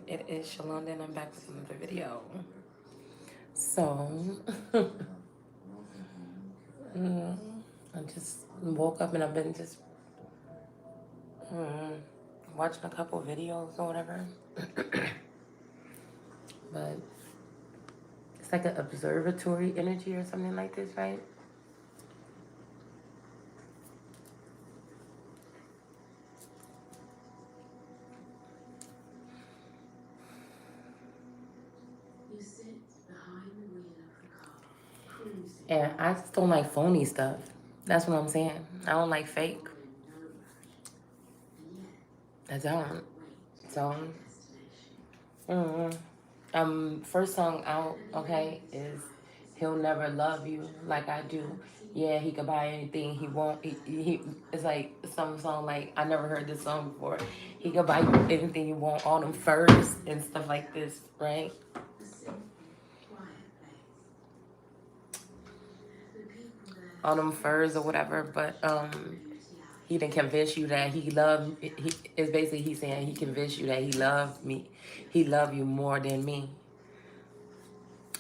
It is Shalonda and I'm back with another video. So, mm, I just woke up and I've been just mm, watching a couple videos or whatever. But it's like an observatory energy or something like this, right? And I just don't like phony stuff. That's what I'm saying. I don't like fake. I don't. So, mm, first song out, okay, is "He'll Never Love You Like I Do." Yeah, he could buy anything he want. He it's like some song like I never heard this song before. He could buy you anything you want, all them furs and stuff like this, right? All them furs or whatever. But he didn't convince you that he loved. He is basically he's saying he convinced you that he loved me. He loved you more than me.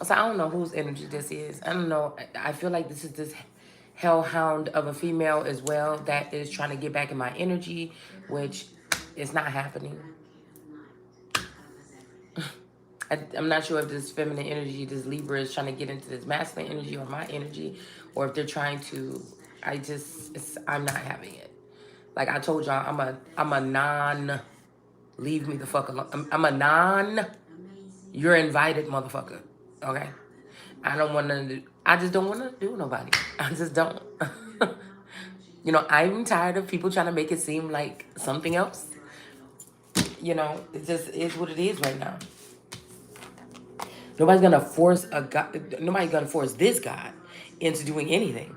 So I don't know whose energy this is. I don't know. I feel like this is this hellhound of a female as well that is trying to get back in my energy, which is not happening. I'm not sure if this feminine energy, this Libra, is trying to get into this masculine energy or my energy, or if they're trying to. I'm not having it. Like I told y'all, I'm a non. Leave me the fuck alone. I'm a non. You're invited, motherfucker. Okay. I don't want to. I just don't want to do nobody. I just don't. I'm tired of people trying to make it seem like something else. It just is what it is right now. Nobody's gonna force a God. Nobody's gonna force this God into doing anything.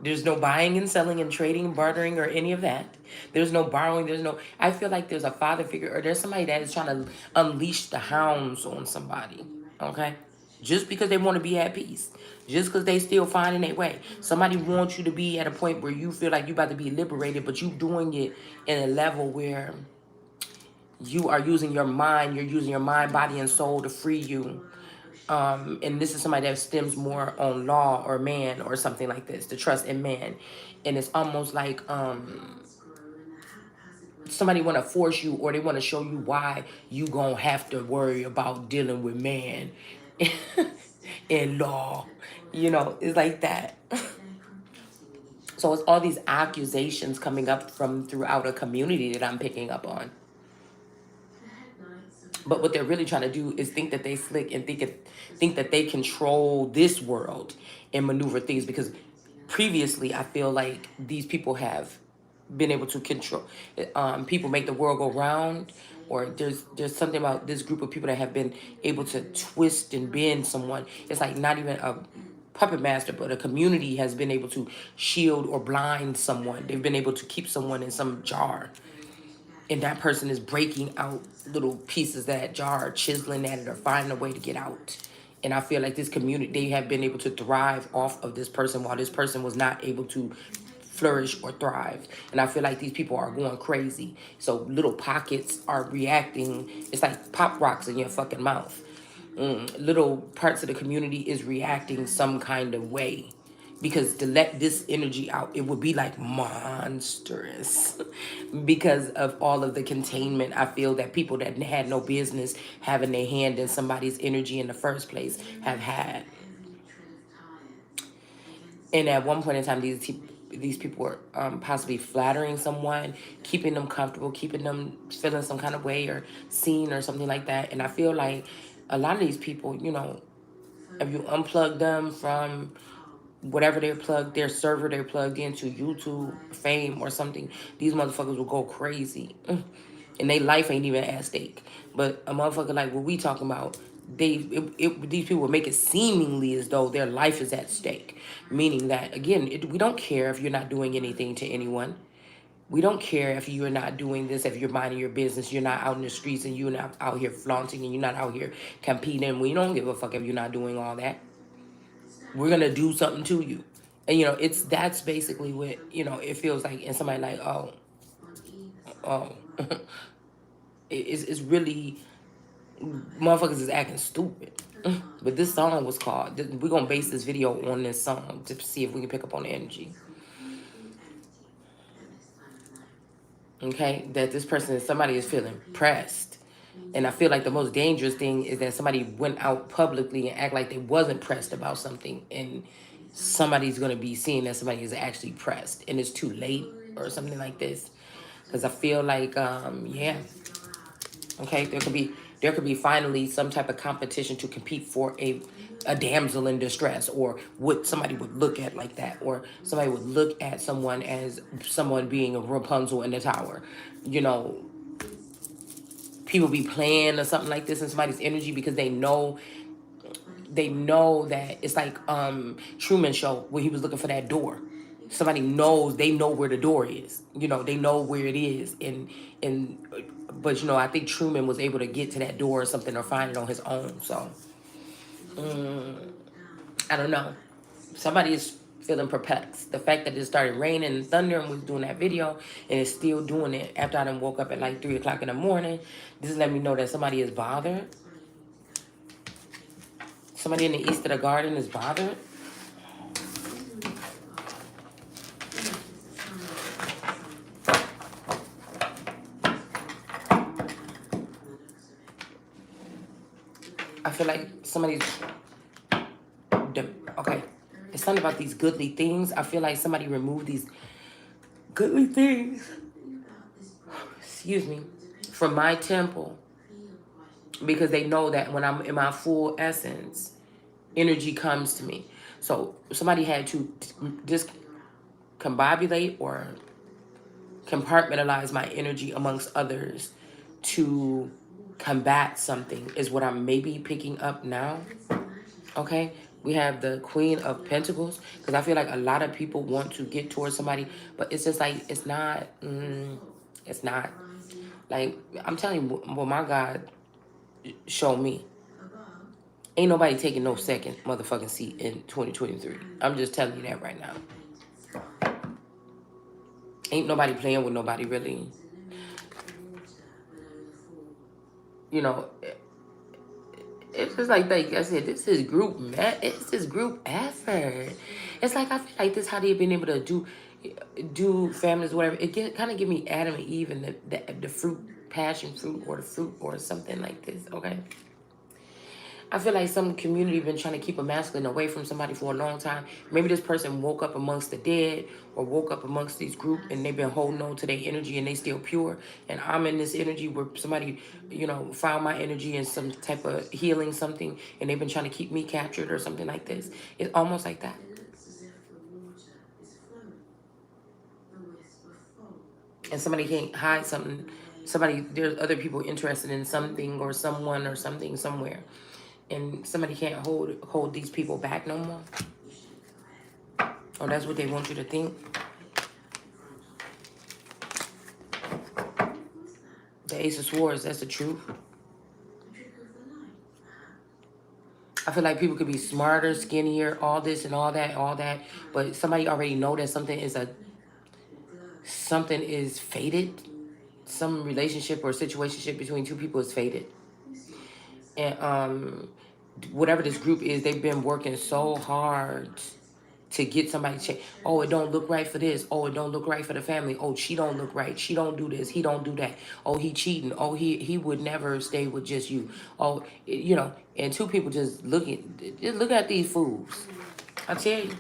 There's no buying and selling and trading, bartering, or any of that. There's no borrowing. There's no. I feel like there's a father figure or there's somebody that is trying to unleash the hounds on somebody. Okay, just because they want to be at peace, just because they still finding their way. Somebody wants you to be at a point where you feel like you about to be liberated, but you doing it in a level where you are using your mind. You're using your mind, body, and soul to free you. And this is somebody that stems more on law or man or something like this, the trust in man. And it's almost like somebody want to force you or they want to show you why you gonna have to worry about dealing with man in law. It's like that. So it's all these accusations coming up from throughout a community that I'm picking up on. But what they're really trying to do is think that they slick and think that they control this world and maneuver things because previously I feel like these people have been able to control people make the world go round, or there's something about this group of people that have been able to twist and bend someone. It's like not even a puppet master, but a community has been able to shield or blind someone. They've been able to keep someone in some jar, and that person is breaking out little pieces of that jar, chiseling at it, or finding a way to get out. And I feel like this community, they have been able to thrive off of this person while this person was not able to flourish or thrive. And I feel like these people are going crazy. So little pockets are reacting. It's like pop rocks in your fucking mouth. Little parts of the community is reacting some kind of way, because to let this energy out, it would be like monstrous because of all of the containment. I feel that people that had no business having their hand in somebody's energy in the first place have had. And at one point in time, these people were possibly flattering someone, keeping them comfortable, keeping them feeling some kind of way or seen or something like that. And I feel like a lot of these people, if you unplug them from whatever their server they're plugged into, YouTube, fame, or something, these motherfuckers will go crazy. And their life ain't even at stake. But a motherfucker like what we talking about, these people will make it seemingly as though their life is at stake. Meaning that, again, we don't care if you're not doing anything to anyone. We don't care if you're not doing this, if you're minding your business, you're not out in the streets and you're not out here flaunting and you're not out here competing. We don't give a fuck if you're not doing all that. We're gonna do something to you. And that's basically what, it feels like. And somebody like, oh, it's really Motherfuckers is acting stupid. But this song was called, we're going to base this video on this song to see if we can pick up on the energy. Okay? That this person, somebody is feeling pressed. And I feel like the most dangerous thing is that somebody went out publicly and act like they wasn't pressed about something. And somebody's going to be seeing that somebody is actually pressed. And it's too late or something like this. Because I feel like, yeah. Okay, there could be finally some type of competition to compete for a damsel in distress, or what somebody would look at like that, or somebody would look at someone as someone being a Rapunzel in the tower. You know, people be playing or something like this in somebody's energy because they know that it's like Truman Show where he was looking for that door. Somebody knows, they know where the door is. You know, they know where it is. And but you know, I think Truman was able to get to that door or something, or find it on his own. So I don't know. Somebody is feeling perplexed. The fact that it started raining and thunder and was doing that video and it's still doing it after I done woke up at like 3 o'clock in the morning, this let me know that somebody is bothered. Somebody in the east of the garden is bothered. I feel like somebody's... Okay. It's something about these goodly things. I feel like somebody removed these goodly things, excuse me, from my temple. Because they know that when I'm in my full essence, energy comes to me. So somebody had to discombobulate or compartmentalize my energy amongst others to combat something, is what I'm maybe picking up now. Okay, we have the Queen of Pentacles, because I feel like a lot of people want to get towards somebody, but it's just like, it's not, it's not. Like, I'm telling you what my God showed me. Ain't nobody taking no second motherfucking seat in 2023. I'm just telling you that right now. Ain't nobody playing with nobody, really. You know, it's just like I said, this is group, it's this group effort. It's like, I feel like this how they've been able to do families, whatever. It kind of give me Adam and Eve and the fruit, passion fruit, or the fruit, or something like this. Okay, I feel like some community been trying to keep a masculine away from somebody for a long time. Maybe this person woke up amongst the dead, or woke up amongst these group, and they've been holding on to their energy and they still pure. And I'm in this energy where somebody, you know, found my energy in some type of healing something, and they've been trying to keep me captured or something like this. It's almost like that. And somebody can't hide something. There's other people interested in something or someone or something somewhere. And somebody can't hold these people back no more. Or that's what they want you to think. The Ace of Swords, that's the truth. I feel like people could be smarter, skinnier, all this and all that, but somebody already know that something is fated. Some relationship or situationship between two people is fated. And whatever this group is, they've been working so hard to get somebody to check. Oh, it don't look right for this. Oh, it don't look right for the family. Oh, she don't look right. She don't do this. He don't do that. Oh, he cheating. Oh, he would never stay with just you. Oh, you know, and two people just look at these fools. I tell you.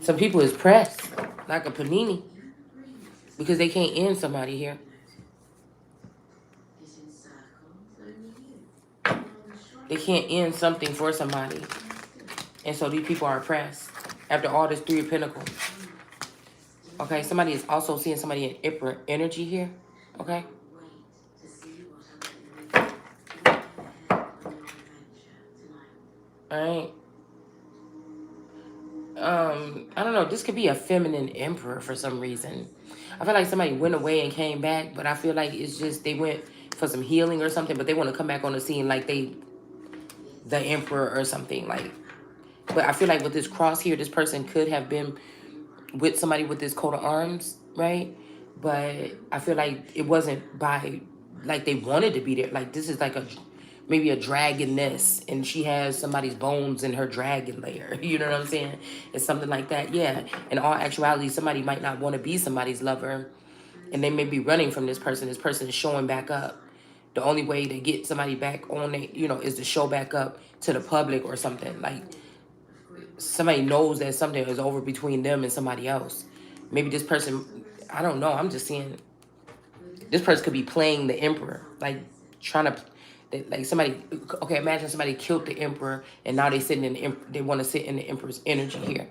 Some people is pressed like a panini because they can't end somebody here. They can't end something for somebody. And so these people are oppressed after all this Three of Pentacles. Okay, somebody is also seeing somebody in Emperor energy here. Okay. All right. I don't know. This could be a feminine emperor for some reason. I feel like somebody went away and came back, but I feel like it's just they went for some healing or something, but they want to come back on the scene like the emperor or something. Like, but I feel like with this cross here, this person could have been with somebody with this coat of arms, right? but I feel like it wasn't by like they wanted to be there. Like this is like a maybe a dragon nest, and she has somebody's bones in her dragon lair. You know what I'm saying? It's something like that. Yeah. In all actuality, somebody might not want to be somebody's lover, and they may be running from this person. This person is showing back up. The only way to get somebody back on it, is to show back up to the public or something. Like somebody knows that something is over between them and somebody else. Maybe this person, I don't know. I'm just seeing this person could be playing the emperor, like trying to, like somebody. Okay, imagine somebody killed the emperor, and now they sitting in they want to sit in the emperor's energy here.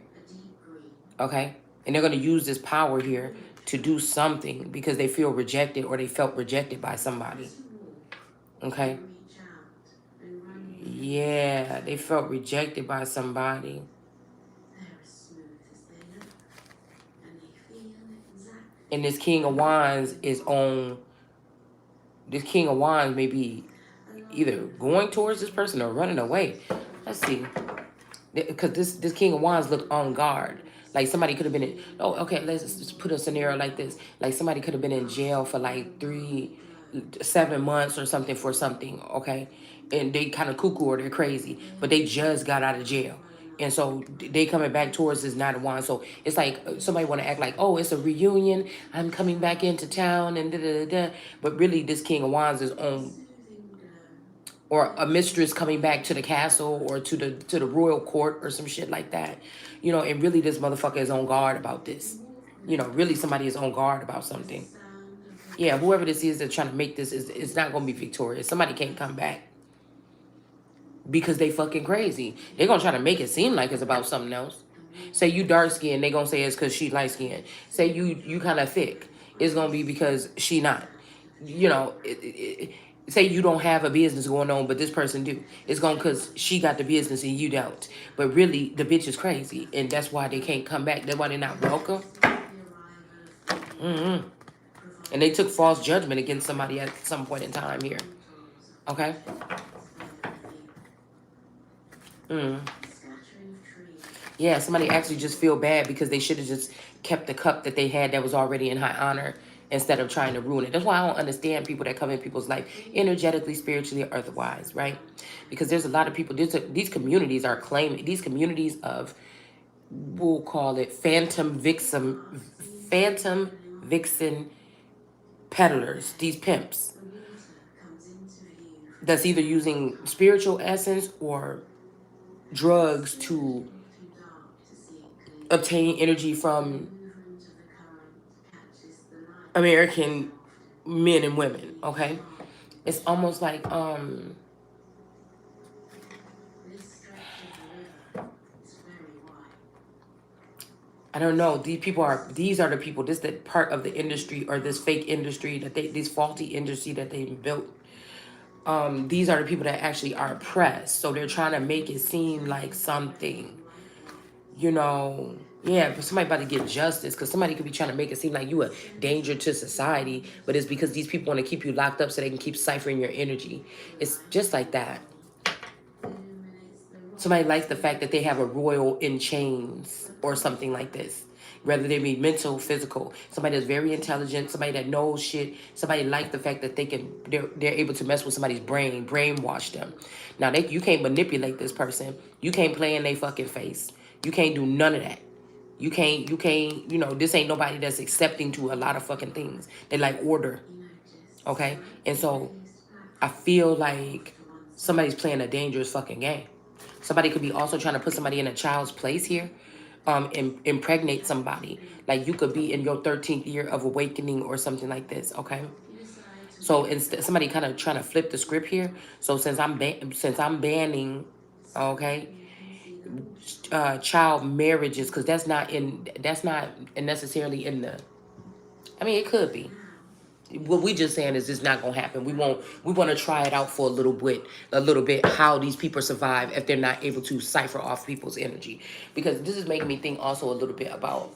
Okay, and they're gonna use this power here to do something because they feel rejected or they felt rejected by somebody. Okay. Yeah, they felt rejected by somebody. And this King of Wands is on. This King of Wands may be either going towards this person or running away. Let's see, because this King of Wands looked on guard. Like somebody could have been in. Oh, okay. Let's just put a scenario like this. Like somebody could have been in jail for like 7 months or something for something. Okay, and they kind of cuckoo or they're crazy, but they just got out of jail. And so they coming back towards this Knight of Wands. So it's like somebody want to act like, oh, it's a reunion. I'm coming back into town and da da da. But really, this King of Wands is on, or a mistress coming back to the castle or to the royal court or some shit like that. And really this motherfucker is on guard about this. Really somebody is on guard about something. Yeah, whoever this is that's trying to make this is it's not gonna be victorious. Somebody can't come back because they fucking crazy. They're gonna try to make it seem like it's about something else. Say you dark skinned, they gonna say it's because she light skinned. Say you kind of thick, it's gonna be because she not. Say you don't have a business going on, but this person do. It's going because she got the business and you don't. But really, the bitch is crazy, and that's why they can't come back. That's why they're not welcome. And they took false judgment against somebody at some point in time here. Okay. Yeah, somebody actually just feel bad because they should have just kept the cup that they had that was already in high honor instead of trying to ruin it. That's why I don't understand people that come in people's life energetically, spiritually, or otherwise, right? Because there's a lot of people, these communities are claiming, these communities of, we'll call it phantom vixen peddlers, these pimps, that's either using spiritual essence or drugs to obtain energy from American men and women, okay? It's almost like I don't know. These are the people, this the part of the industry or this fake industry this faulty industry that they built. These are the people that actually are oppressed. So they're trying to make it seem like something, yeah, but somebody about to get justice because somebody could be trying to make it seem like you a danger to society, but it's because these people want to keep you locked up so they can keep ciphering your energy. It's just like that. Somebody likes the fact that they have a royal in chains or something like this. Whether they be mental, physical, somebody that's very intelligent, somebody that knows shit, somebody like the fact that they're able to mess with somebody's brainwash them. Now you can't manipulate this person. You can't play in their fucking face. You can't do none of that. You can't, this ain't nobody that's accepting to a lot of fucking things. They like order. Okay? And so I feel like somebody's playing a dangerous fucking game. Somebody could be also trying to put somebody in a child's place here, and impregnate somebody. Like you could be in your 13th year of awakening or something like this, okay? So instead, somebody kind of trying to flip the script here. So since I'm banning, okay, child marriages, because that's not necessarily in the. I mean, it could be. What we just saying is it's not gonna happen. We want to try it out for a little bit how these people survive if they're not able to cipher off people's energy. Because this is making me think also a little bit about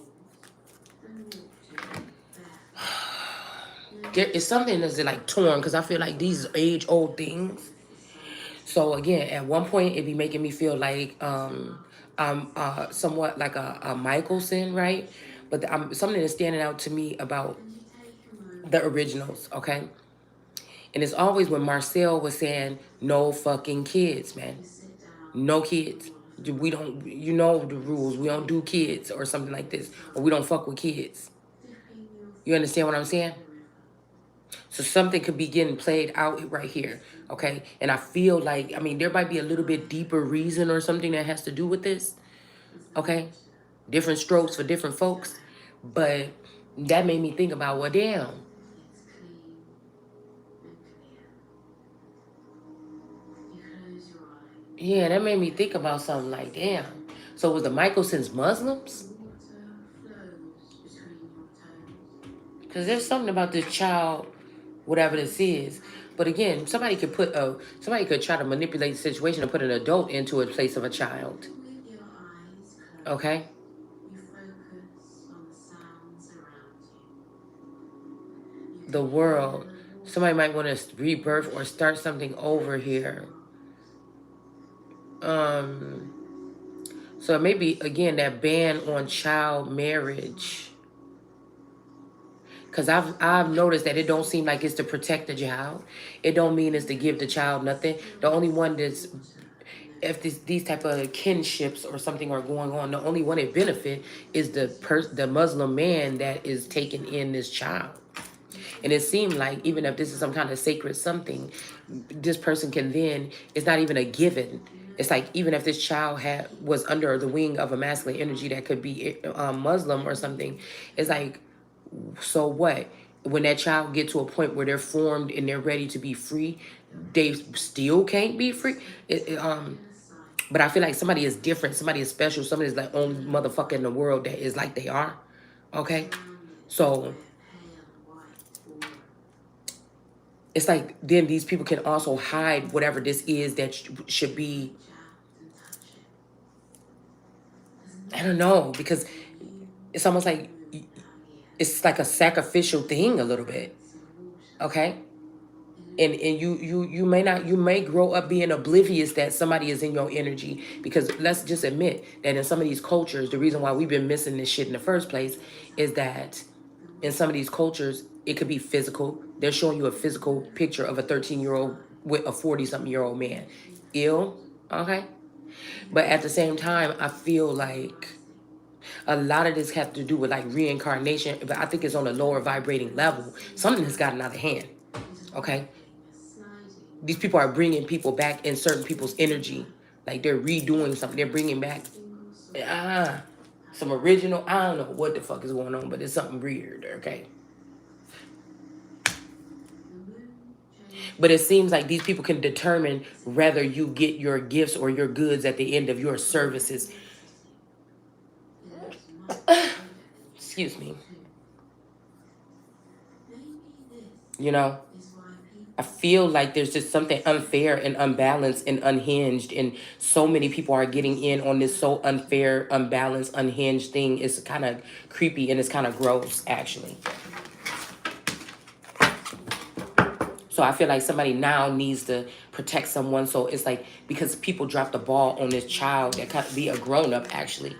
there is something that's like torn because I feel like these age old things. So again, at one point it'd be making me feel like I'm somewhat like a Michelson, right? But something that's standing out to me about the originals, okay? And it's always when Marcel was saying, no fucking kids, man. No kids. We don't, you know the rules. We don't do kids or something like this. Or we don't fuck with kids. You understand what I'm saying? So something could be getting played out right here, okay? And I feel like, I mean, there might be a little bit deeper reason or something that has to do with this, okay? Different strokes for different folks. But that made me think about, well, damn. Yeah, that made me think about something like, damn. So was the Michaelsons Muslims? Because there's something about this child, whatever this is. But again, somebody could try to manipulate the situation and put an adult into a place of a child. Okay? The world. Somebody might want to rebirth or start something over here. So maybe again that ban on child marriage. Cause I've noticed that it don't seem like it's to protect the child. It don't mean it's to give the child nothing. The only one that's, if these type of kinships or something are going on, the only one it benefit is the Muslim man that is taking in this child. And it seemed like even if this is some kind of sacred something, this person can then, it's not even a given. It's like even if this child was under the wing of a masculine energy that could be Muslim or something, it's like, so what? When that child get to a point where they're formed and they're ready to be free, they still can't be free. But I feel like somebody is different. Somebody is special. Somebody is the only motherfucker in the world that is like they are. Okay? So it's like then these people can also hide whatever this is that should be. I don't know, because it's almost like it's like a sacrificial thing a little bit. Okay? And you may grow up being oblivious that somebody is in your energy, because let's just admit that in some of these cultures, the reason why we've been missing this shit in the first place is that in some of these cultures it could be physical. They're showing you a physical picture of a 13-year-old with a 40-something-year-old man. Ill, okay? But at the same time, I feel like a lot of this has to do with like reincarnation, but I think it's on a lower vibrating level. Something has gotten out of hand, okay? These people are bringing people back in certain people's energy. Like they're redoing something. They're bringing back some original. I don't know what the fuck is going on, but it's something weird, okay? But it seems like these people can determine whether you get your gifts or your goods at the end of your services. Excuse me. You know? I feel like there's just something unfair and unbalanced and unhinged, and so many people are getting in on this so unfair, unbalanced, unhinged thing. It's kind of creepy and it's kind of gross, actually. So I feel like somebody now needs to protect someone. So it's like, because people dropped the ball on this child that could be a grown-up, actually,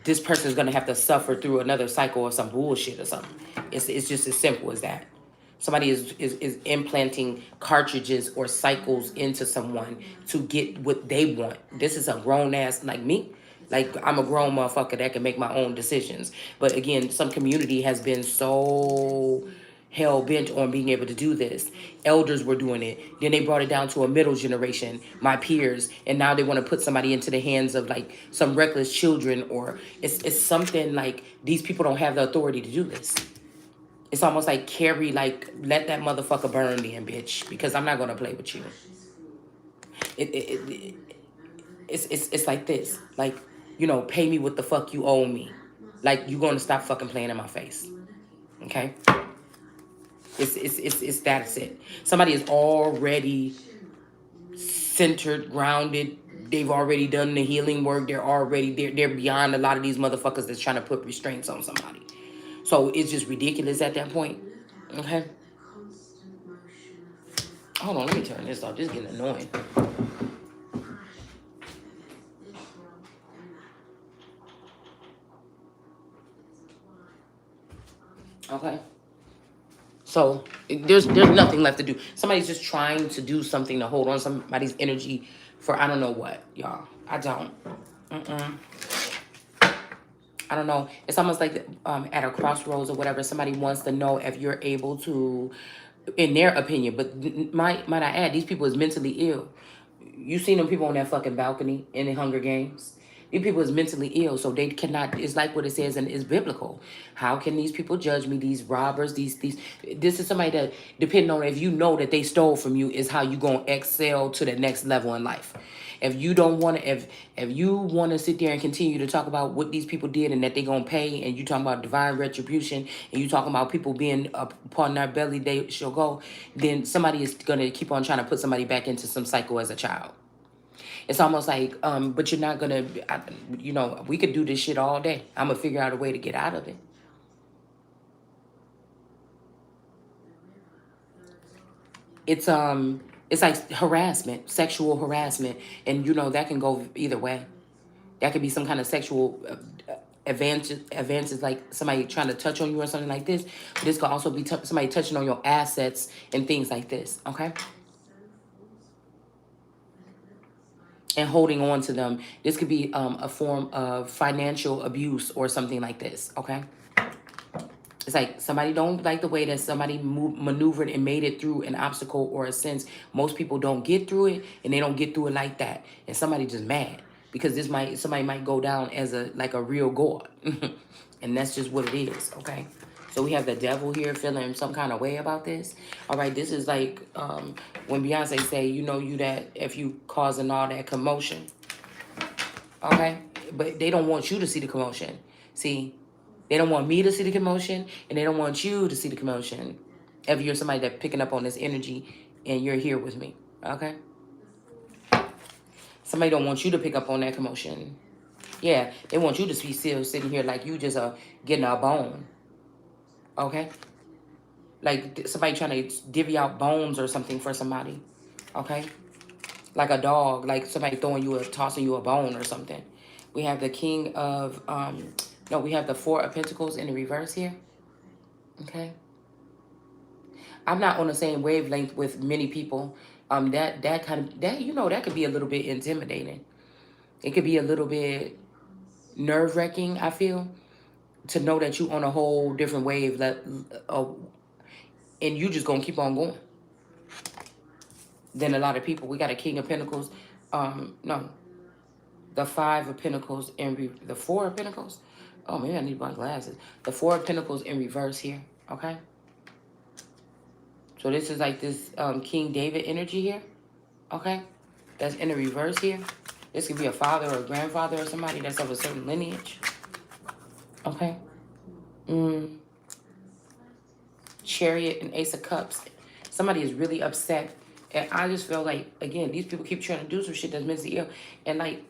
this person is going to have to suffer through another cycle of some bullshit or something. It's just as simple as that. Somebody is implanting cartridges or cycles into someone to get what they want. This is a grown ass like me. Like, I'm a grown motherfucker that can make my own decisions. But again, some community has been so hell bent on being able to do this. Elders were doing it. Then they brought it down to a middle generation, my peers, and now they want to put somebody into the hands of like some reckless children, or it's something like these people don't have the authority to do this. It's almost like Carrie, like, let that motherfucker burn then, bitch, because I'm not gonna play with you. It's like this, like, you know, pay me what the fuck you owe me. Like, you gonna stop fucking playing in my face, okay? It's that's it. Somebody is already centered, grounded. They've already done the healing work. They're beyond a lot of these motherfuckers that's trying to put restraints on somebody. So it's just ridiculous at that point. Okay. Hold on, let me turn this off. This is getting annoying. Okay. So there's nothing left to do. Somebody's just trying to do something to hold on somebody's energy for I don't know what, y'all. I don't. Mm-mm. I don't know. It's almost like at a crossroads or whatever. Somebody wants to know if you're able to, in their opinion. But might I add, these people is mentally ill. You seen them people on that fucking balcony in the Hunger Games. These people is mentally ill, so they cannot. It's like what it says, and it's biblical. How can these people judge me? These robbers, these. This is somebody that, depending on if you know that they stole from you, is how you gonna excel to the next level in life. If you don't want to, if you want to sit there and continue to talk about what these people did and that they gonna pay, and you talking about divine retribution, and you talking about people being upon their belly they shall go, then somebody is gonna keep on trying to put somebody back into some cycle as a child. It's almost like, but you're not gonna, we could do this shit all day. I'm gonna figure out a way to get out of it. It's like harassment, sexual harassment, and that can go either way. That could be some kind of sexual advances, like somebody trying to touch on you or something like this. But this could also be somebody touching on your assets and things like this. Okay. And holding on to them. This could be a form of financial abuse or something like this, okay? It's like somebody don't like the way that somebody maneuvered and made it through an obstacle or a sense. Most people don't get through it, and they don't get through it like that. And somebody just mad because somebody might go down as a real god. And that's just what it is, okay? So we have the devil here feeling some kind of way about this. All right, this is like when Beyonce say, you that if you causing all that commotion, okay? But they don't want you to see the commotion. See, they don't want me to see the commotion, and they don't want you to see the commotion. If you're somebody that picking up on this energy and you're here with me, okay? Somebody don't want you to pick up on that commotion. Yeah, they want you to be still sitting here like you just getting a bone, okay? Like somebody trying to divvy out bones or something for somebody, okay? Like a dog, like somebody tossing you a bone or something. We have the king of, no, we have the four of pentacles in the reverse here, okay? I'm not on the same wavelength with many people. That kind of, that could be a little bit intimidating. It could be a little bit nerve-wracking, I feel, to know that you on a whole different wave, and you just gonna keep on going. Than a lot of people. We got a king of pentacles. No, the five of pentacles and the four of pentacles. Oh, maybe I need my glasses. The four of pentacles in reverse here. Okay. So this is like this King David energy here. Okay. That's in the reverse here. This could be a father or a grandfather or somebody that's of a certain lineage. Okay. Chariot and Ace of Cups. Somebody is really upset. And I just feel like, again, these people keep trying to do some shit that's mentally ill. And like,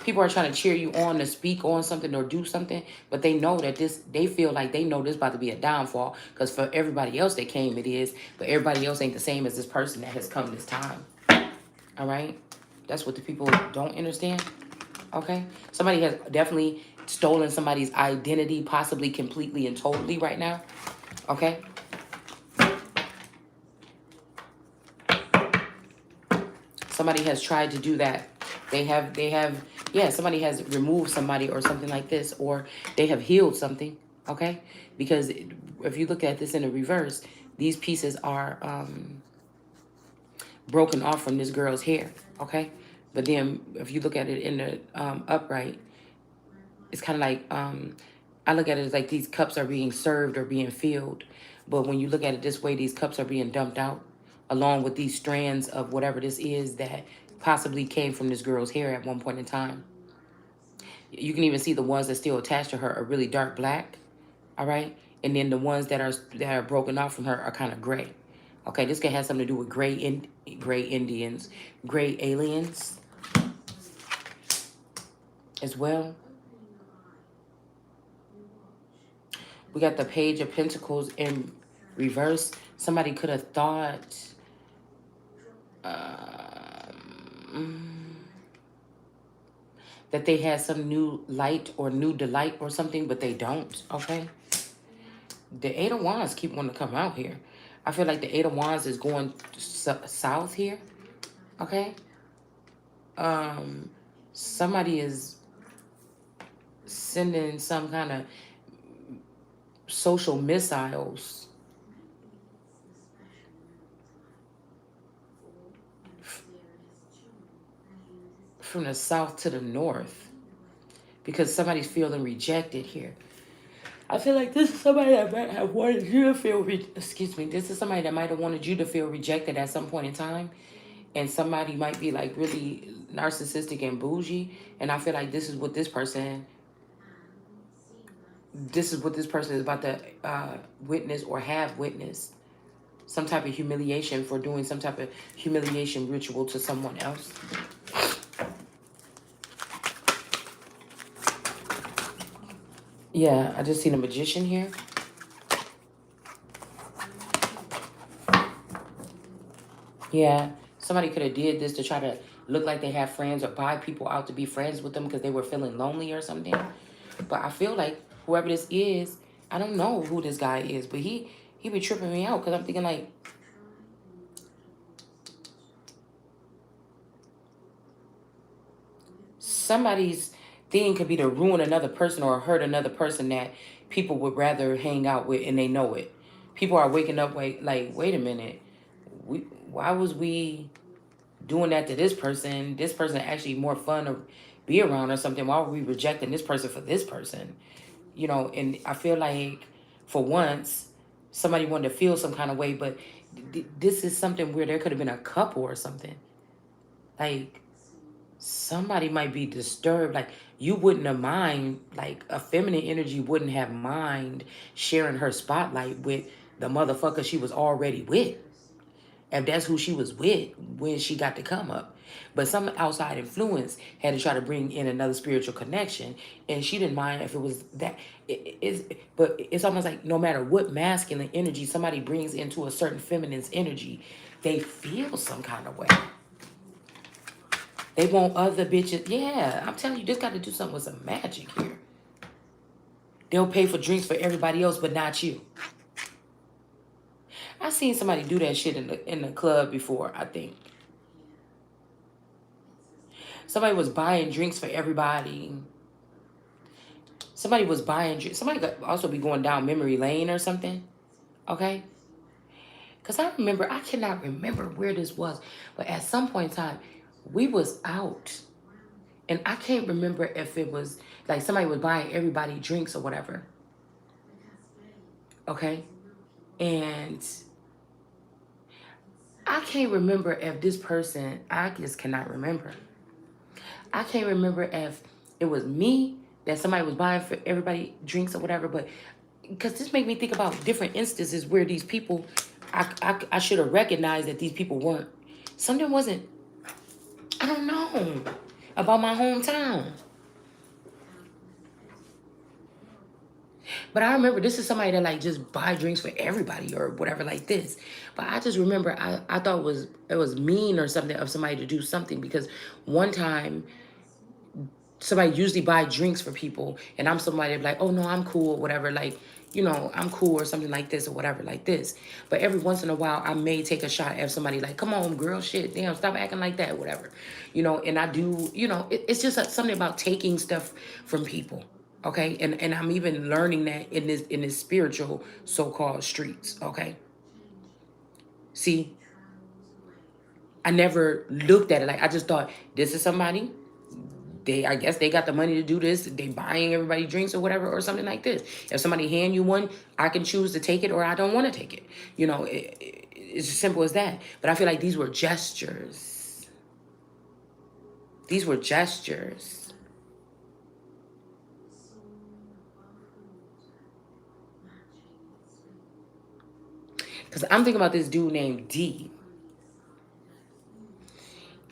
people are trying to cheer you on to speak on something or do something, but they know that they feel like they know this about to be a downfall, because for everybody else that came, it is, but everybody else ain't the same as this person that has come this time. All right? That's what the people don't understand. Okay? Somebody has definitely stolen somebody's identity, possibly completely and totally right now. Okay? Somebody has tried to do that. They have, yeah, somebody has removed somebody or something like this, or they have healed something, okay? Because if you look at this in the reverse, these pieces are broken off from this girl's hair, okay? But then if you look at it in the upright, it's kind of like, I look at it as like these cups are being served or being filled. But when you look at it this way, these cups are being dumped out along with these strands of whatever this is that possibly came from this girl's hair at one point in time. You can even see the ones that still attached to her are really dark black, all right? And then the ones that are broken off from her are kind of gray. Okay, this could have something to do with gray Indians, gray aliens as well. We got the Page of Pentacles in reverse. Somebody could have thought that they had some new light or new delight or something, but they don't, okay? The Eight of Wands keep wanting to come out here. I feel like the Eight of Wands is going south here. Okay. Um, somebody is sending some kind of social missiles from the south to the north because somebody's feeling rejected here. I feel like this is somebody that might have wanted you to feel, excuse me, this is somebody that might have wanted you to feel rejected at some point in time. And somebody might be like really narcissistic and bougie. And I feel like this is what this person is about to witness or have witnessed. Some type of humiliation for doing some type of humiliation ritual to someone else. Yeah, I just seen a magician here. Yeah, somebody could have did this to try to look like they have friends or buy people out to be friends with them because they were feeling lonely or something. But I feel like whoever this is, I don't know who this guy is, but he be tripping me out because I'm thinking like, somebody's thing could be to ruin another person or hurt another person that people would rather hang out with, and they know it. People are waking up like, wait a minute, why was we doing that to this person? This person actually more fun to be around or something. Why were we rejecting this person for this person? You know, and I feel like for once somebody wanted to feel some kind of way, but this is something where there could have been a couple or something. Like, somebody might be disturbed. Like, you wouldn't have mind, like a feminine energy wouldn't have mind sharing her spotlight with the motherfucker she was already with, if that's who she was with when she got to come up. But some outside influence had to try to bring in another spiritual connection, and she didn't mind if it was that. But it's almost like no matter what masculine energy somebody brings into a certain feminine's energy, they feel some kind of way. They want other bitches. Yeah, I'm telling you, this got to do something with some magic here. They'll pay for drinks for everybody else, but not you. I seen somebody do that shit in the club before, I think. Somebody was buying drinks for everybody. Somebody was buying drinks. Somebody could also be going down memory lane or something. Okay? Because I cannot remember where this was. But at some point in time, we was out. And I can't remember if it was like somebody was buying everybody drinks or whatever. Okay? And I can't remember if this person, I just cannot remember. I can't remember if it was me that somebody was buying for everybody drinks or whatever, but because this made me think about different instances where these people, I should have recognized that these people weren't, something wasn't, I don't know, about my hometown. But I remember this is somebody that like just buy drinks for everybody or whatever like this. But I just remember I thought it was mean or something of somebody to do something, because one time somebody usually buy drinks for people and I'm somebody like, oh no, I'm cool or whatever, like, you know, I'm cool or something like this or whatever like this. But every once in a while I may take a shot at somebody like, come on girl, shit, damn, stop acting like that, whatever. You know, and I do, you know, it's just something about taking stuff from people. Okay, and I'm even learning that in this spiritual so-called streets. Okay, see, I never looked at it like, I just thought this is somebody, I guess they got the money to do this. They buying everybody drinks or whatever or something like this. If somebody hand you one, I can choose to take it or I don't want to take it. You know, it's as simple as that. But I feel like these were gestures. These were gestures. Because I'm thinking about this dude named D.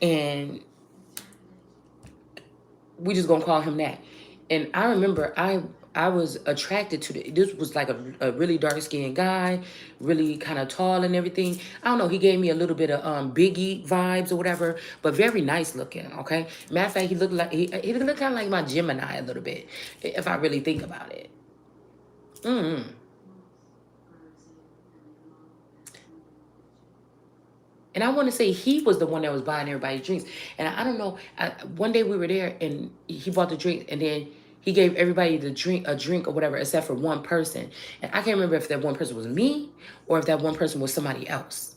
And we just gonna call him that. And I remember I was attracted to this was like a really dark skinned guy, really kind of tall and everything. I don't know, he gave me a little bit of Biggie vibes or whatever, but very nice looking. Okay, matter of fact, he looked like he looked kind of like my Gemini a little bit, if I really think about it. And I want to say he was the one that was buying everybody drinks. And I don't know. One day we were there and he bought the drink and then he gave everybody a drink or whatever, except for one person. And I can't remember if that one person was me or if that one person was somebody else.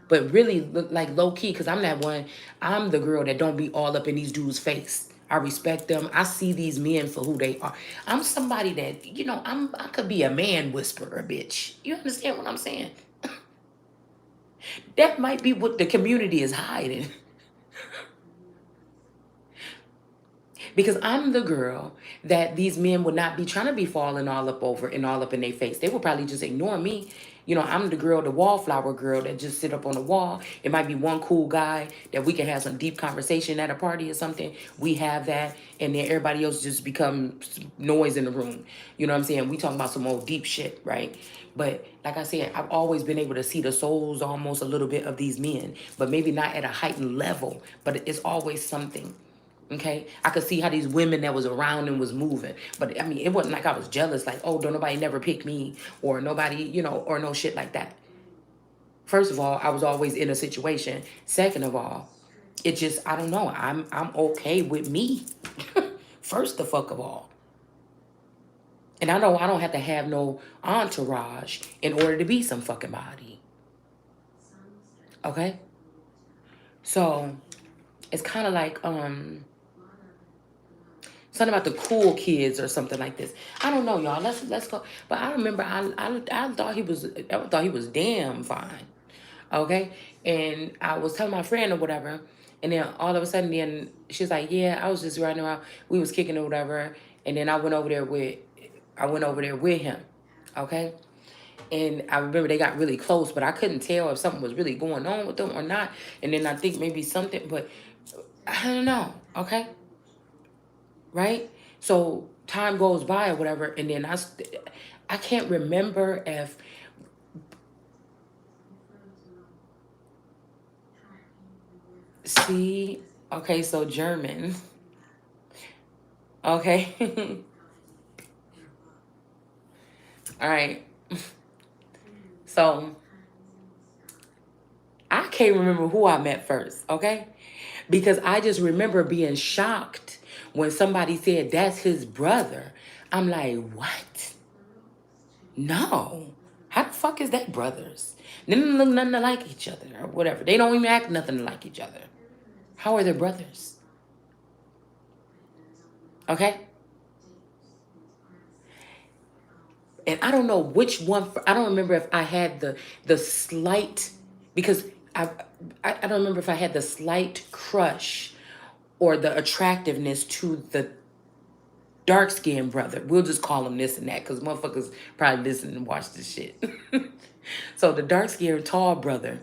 But really, like low key, because I'm that one. I'm the girl that don't be all up in these dudes' face. I respect them. I see these men for who they are. I'm somebody that, I could be a man whisperer, bitch. You understand what I'm saying? That might be what the community is hiding. Because I'm the girl that these men would not be trying to be falling all up over and all up in their face. They would probably just ignore me. I'm the girl, the wallflower girl that just sit up on the wall. It might be one cool guy that we can have some deep conversation at a party or something. We have that, and then everybody else just becomes noise in the room. You know what I'm saying? We talking about some old deep shit, right? But like I said, I've always been able to see the souls almost a little bit of these men, but maybe not at a heightened level, but it's always something. Okay, I could see how these women that was around and was moving, but I mean, it wasn't like I was jealous, like, oh, don't nobody never pick me, or nobody, or no shit like that. First of all, I was always in a situation. Second of all, it just, I don't know, I'm okay with me. First the fuck of all, and I don't have to have no entourage in order to be some fucking body. Okay, so it's kind of like something about the cool kids or something like this. I don't know, y'all. Let's go. But I remember I thought he was damn fine. Okay? And I was telling my friend or whatever, and then all of a sudden then she's like, yeah, I was just riding around, we was kicking or whatever, and then I went over there with him. Okay? And I remember they got really close, but I couldn't tell if something was really going on with them or not. And then I think maybe something, but I don't know. Okay? Right? So time goes by or whatever, and then I can't remember if, see, okay, so German, okay, all right, so I can't remember who I met first, okay, because I just remember being shocked when somebody said that's his brother. I'm like, what? No. How the fuck is that brothers? They don't look nothing like each other or whatever. They don't even act nothing like each other. How are they brothers? Okay? And I don't know which one. I don't remember if I had the slight, because I don't remember if I had the slight crush or the attractiveness to the dark skinned brother. We'll just call him this and that because motherfuckers probably listen and watch this shit. So the dark skinned tall brother,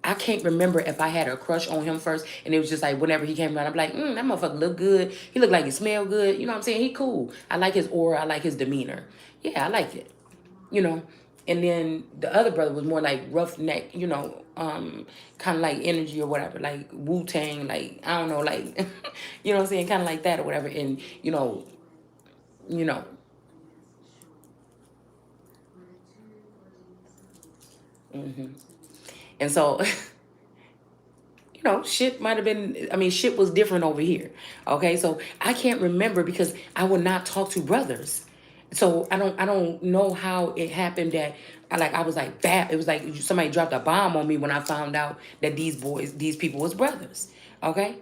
I can't remember if I had a crush on him first, and it was just like whenever he came around, I'm like, that motherfucker look good. He look like he smell good. You know what I'm saying? He cool. I like his aura. I like his demeanor. Yeah, I like it. You know. And then the other brother was more like roughneck, kind of like energy or whatever, like Wu-Tang, like, I don't know, like, you know what I'm saying? Kind of like that or whatever. And, you know. hmm And so, shit might have been, I mean, shit was different over here. Okay. So I can't remember because I would not talk to brothers. So I don't know how it happened that I was like, bad. It was like somebody dropped a bomb on me when I found out that these people was brothers. Okay.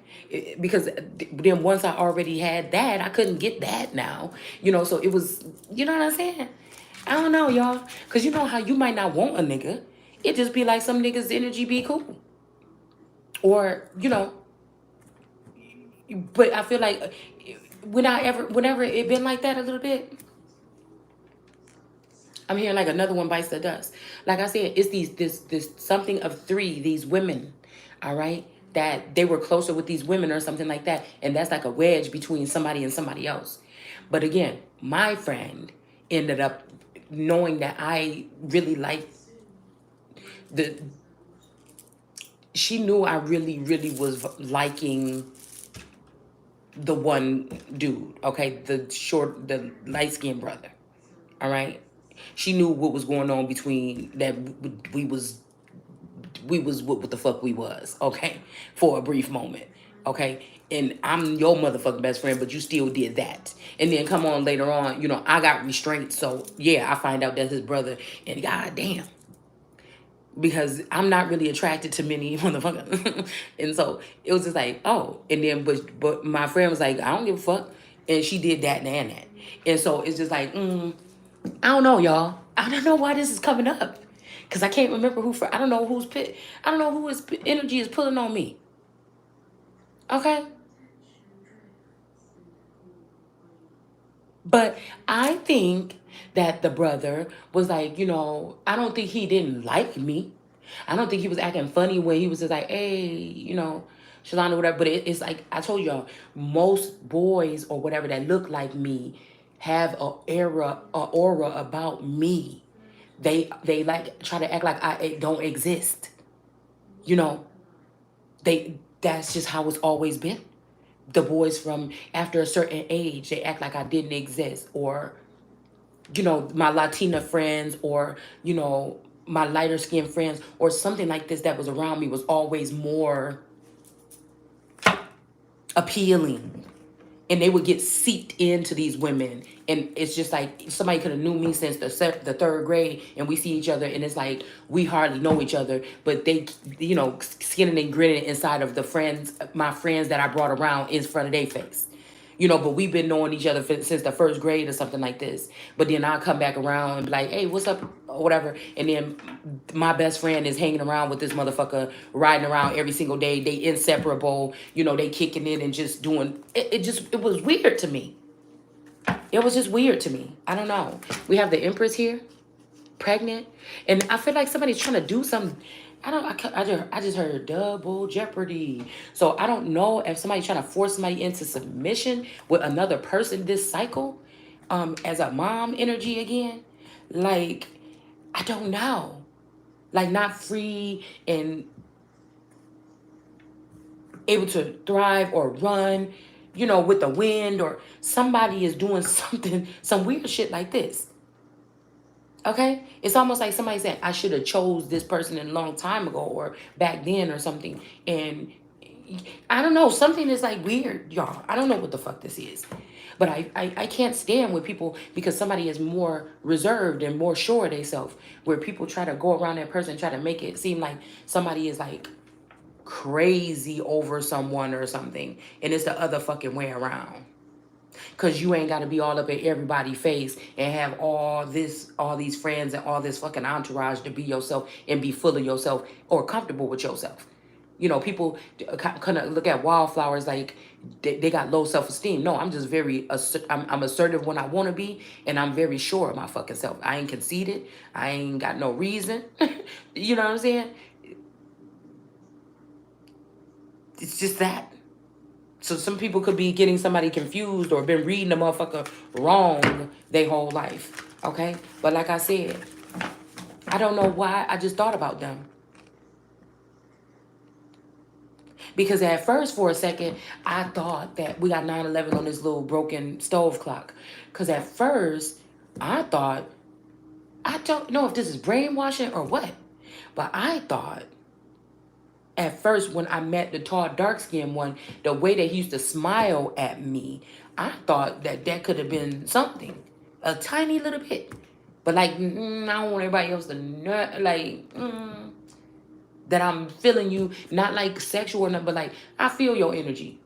Because then once I already had that, I couldn't get that now, so it was, you know what I'm saying? I don't know, y'all. Cause you know how you might not want a nigga. It just be like some niggas' energy be cool. Or, but I feel like whenever it been like that a little bit, I'm hearing like another one bites the dust. Like I said, it's this something of three, these women, all right, that they were closer with these women or something like that. And that's like a wedge between somebody and somebody else. But again, my friend ended up knowing that I really liked the, she knew I really, really was liking the one dude, okay, the light-skinned brother, all right. She knew what was going on between that we was we was what the fuck we was, okay, for a brief moment, okay. And I'm your motherfucking best friend, but you still did that. And then come on later on, I got restraints. So yeah, I find out that's his brother, and goddamn, because I'm not really attracted to many motherfuckers. And so it was just like, oh, and then but my friend was like, I don't give a fuck, and she did that and that, and so it's just like, I don't know, y'all. I don't know why this is coming up, cause I can't remember I don't know who's pit. I don't know who his energy is pulling on me. Okay, but I think that the brother was like, I don't think he didn't like me. I don't think he was acting funny when he was just like, hey, Shalana, whatever. But it's like I told y'all, most boys or whatever that look like me have a aura about me. They like try to act like I don't exist. You know, that's just how it's always been. The boys from after a certain age, they act like I didn't exist, or my Latina friends, or my lighter skinned friends, or something like this that was around me was always more appealing, and they would get seeped into these women. And it's just like somebody could have knew me since the third grade, and we see each other, and it's like we hardly know each other, but they skinning and grinning inside of my friends that I brought around in front of their face. But we've been knowing each other since the first grade or something like this. But then I'll come back around and be like, hey, what's up? Or whatever. And then my best friend is hanging around with this motherfucker, riding around every single day. They inseparable. They kicking in and just doing it. It was weird to me. It was just weird to me. I don't know. We have the Empress here, pregnant. And I feel like somebody's trying to do something. I just heard double jeopardy. So I don't know if somebody's trying to force somebody into submission with another person this cycle, as a mom energy again. Like, I don't know. Like, not free and able to thrive or run, with the wind, or somebody is doing something, some weird shit like this. Okay, it's almost like somebody said I should have chose this person a long time ago or back then or something, and I don't know, something is like weird, y'all. I don't know what the fuck this is, but I can't stand with people because somebody is more reserved and more sure of themselves. Where people try to go around that person, try to make it seem like somebody is like crazy over someone or something, and it's the other fucking way around. Cause you ain't gotta be all up in everybody's face and have all these friends and all this fucking entourage to be yourself and be full of yourself or comfortable with yourself. People kind of look at wildflowers like they got low self-esteem. No, I'm just I'm assertive when I want to be, and I'm very sure of my fucking self. I ain't conceited. I ain't got no reason. You know what I'm saying? It's just that. So some people could be getting somebody confused or been reading the motherfucker wrong their whole life. Okay? But like I said, I don't know why I just thought about them. Because at first, for a second, I thought that we got 9/11 on this little broken stove clock. Because at first, I thought, I don't know if this is brainwashing or what, but I thought at first when I met the tall, dark-skinned one, the way that he used to smile at me, I thought that could have been something. A tiny little bit. But like, I don't want everybody else to know, like, that I'm feeling you, not like sexual or nothing, but like, I feel your energy.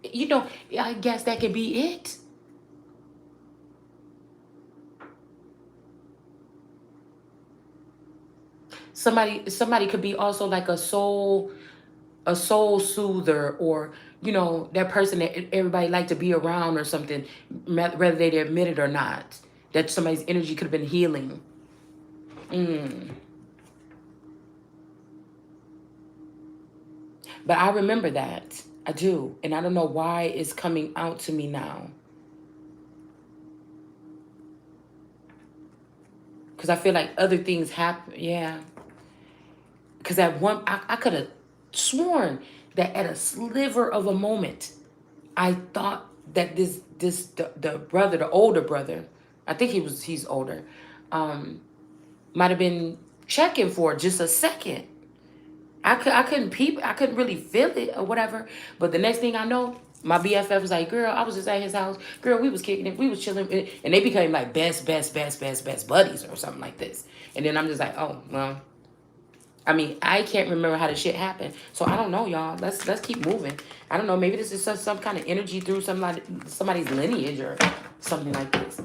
I guess that could be it. Somebody could be also like a soul soother, or that person that everybody like to be around or something, whether they admit it or not, that somebody's energy could have been healing. But I remember that. I do, and I don't know why it's coming out to me now, because I feel like other things happen. Yeah, because at one, I could have sworn that at a sliver of a moment, I thought that the brother, the older brother, I think he's older, might have been checking for just a second. I couldn't peep. I couldn't really feel it or whatever. But the next thing I know, my BFF was like, girl, I was just at his house. Girl, we was kicking it. We was chilling. And they became like best buddies or something like this. And then I'm just like, oh, well, I mean, I can't remember how the shit happened. So I don't know, y'all. Let's keep moving. I don't know. Maybe this is some kind of energy through somebody's lineage or something like this.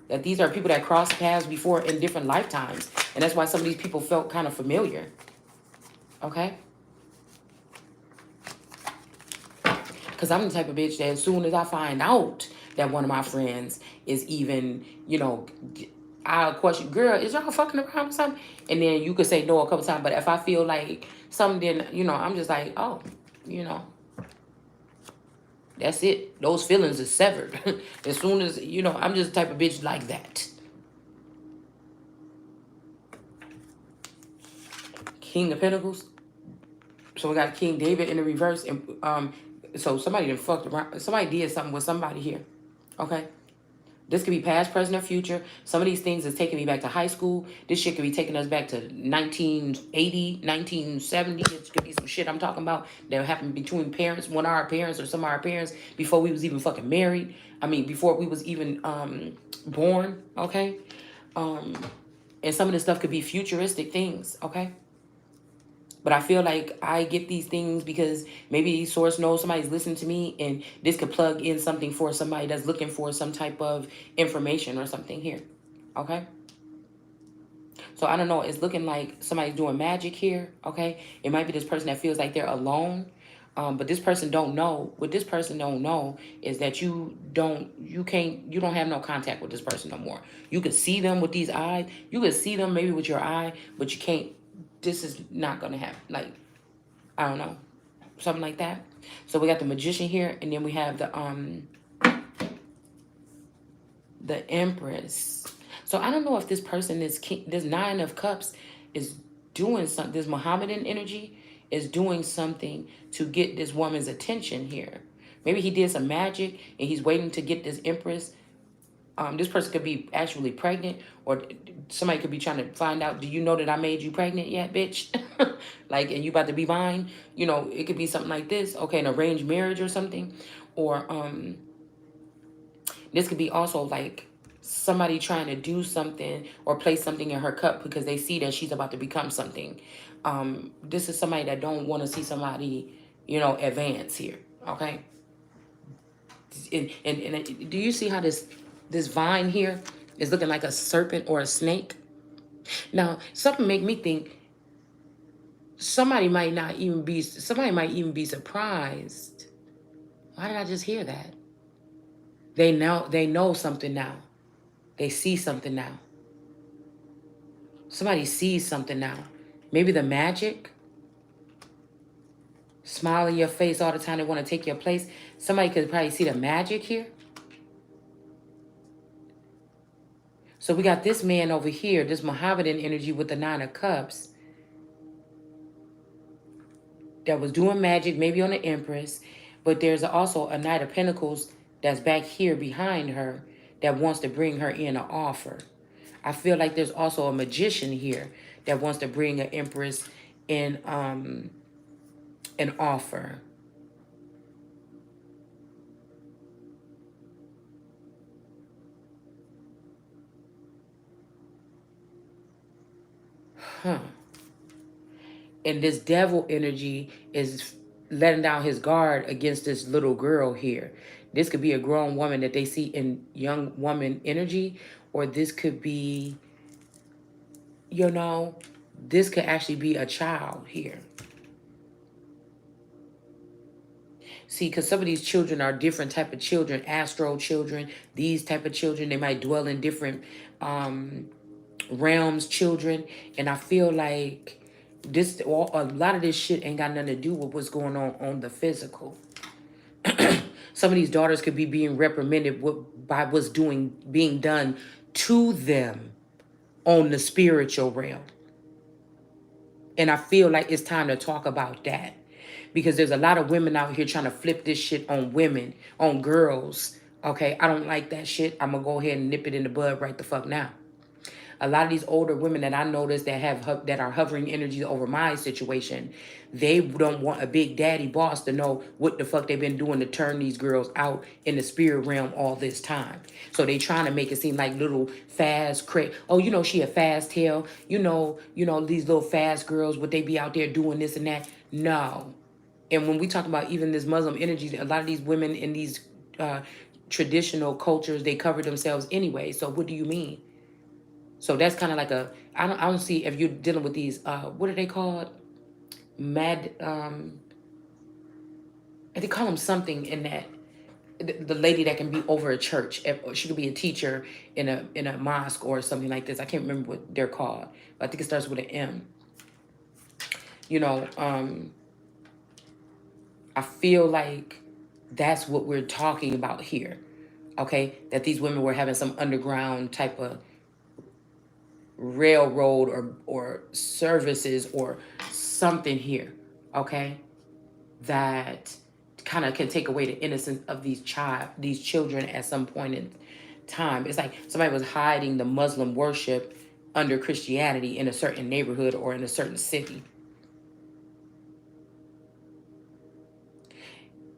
That these are people that crossed paths before in different lifetimes. And that's why some of these people felt kind of familiar. Okay? Because I'm the type of bitch that as soon as I find out that one of my friends is even, I'll question, girl, is y'all fucking around or something? And then you could say no a couple times. But if I feel like something didn't, I'm just like, oh, that's it. Those feelings are severed. As soon as, I'm just the type of bitch like that. King of Pentacles. So we got King David in the reverse. And so somebody done fucked around. Somebody did something with somebody here. Okay? This could be past, present, or future. Some of these things is taking me back to high school. This shit could be taking us back to 1980, 1970. It could be some shit I'm talking about that happened between parents, one of our parents or some of our parents before we was even fucking married. I mean, before we was even born, okay? And some of this stuff could be futuristic things, okay? But I feel like I get these things because maybe Source knows somebody's listening to me and this could plug in something for somebody that's looking for some type of information or something here. Okay? So I don't know. It's looking like somebody's doing magic here. Okay? It might be this person that feels like they're alone. But this person don't know. What this person don't know is that you don't have no contact with this person no more. You could see them with these eyes. You could see them maybe with your eye, but you can't. This is not going to happen. Like, I don't know. Something like that. So we got the Magician here. And then we have the Empress. So I don't know if this person is this Nine of Cups is doing something. This Mohammedan energy is doing something to get this woman's attention here. Maybe he did some magic and he's waiting to get this Empress. This person could be actually pregnant, or somebody could be trying to find out, do you know that I made you pregnant yet, bitch? Like, and you about to be mine? It could be something like this. Okay, an arranged marriage or something. Or this could be also like somebody trying to do something or place something in her cup because they see that she's about to become something. This is somebody that don't want to see somebody, advance here. Okay. And do you see how this vine here is looking like a serpent or a snake? Now, something make me think somebody might even be surprised. Why did I just hear that? They know something now. They see something now. Somebody sees something now. Maybe the magic. Smile in your face all the time. They want to take your place. Somebody could probably see the magic here. So we got this man over here, this Mohammedan energy with the Nine of Cups that was doing magic, maybe on the Empress. But there's also a Knight of Pentacles that's back here behind her that wants to bring her in an offer. I feel like there's also a Magician here that wants to bring an Empress in an offer. Huh. And this devil energy is letting down his guard against this little girl here. This could be a grown woman that they see in young woman energy, or this could be, this could actually be a child here. See, because some of these children are different type of children, astral children, these type of children, they might dwell in different realms, children. And I feel like a lot of this shit ain't got nothing to do with what's going on the physical. Some of these daughters could be being reprimanded by what's being done to them on the spiritual realm. And I feel like it's time to talk about that. Because there's a lot of women out here trying to flip this shit on women, on girls. Okay, I don't like that shit. I'm going to go ahead and nip it in the bud right the fuck now. A lot of these older women that I notice that are hovering energies over my situation, they don't want a big daddy boss to know what the fuck they've been doing to turn these girls out in the spirit realm all this time. So they trying to make it seem like little fast oh, she a fast tail. These little fast girls, would they be out there doing this and that? No. And when we talk about even this Muslim energy, a lot of these women in these uh, traditional cultures, they cover themselves anyway. So what do you mean? So that's kind of like I don't see, if you're dealing with these, what are they called? They call them something in that, the lady that can be over a church. She could be a teacher in a mosque or something like this. I can't remember what they're called, but I think it starts with an M. I feel like that's what we're talking about here. Okay, that these women were having some underground type of railroad or services or something here. Okay, that kind of can take away the innocence of these children at some point in time. It's like somebody was hiding the Muslim worship under Christianity in a certain neighborhood or in a certain city.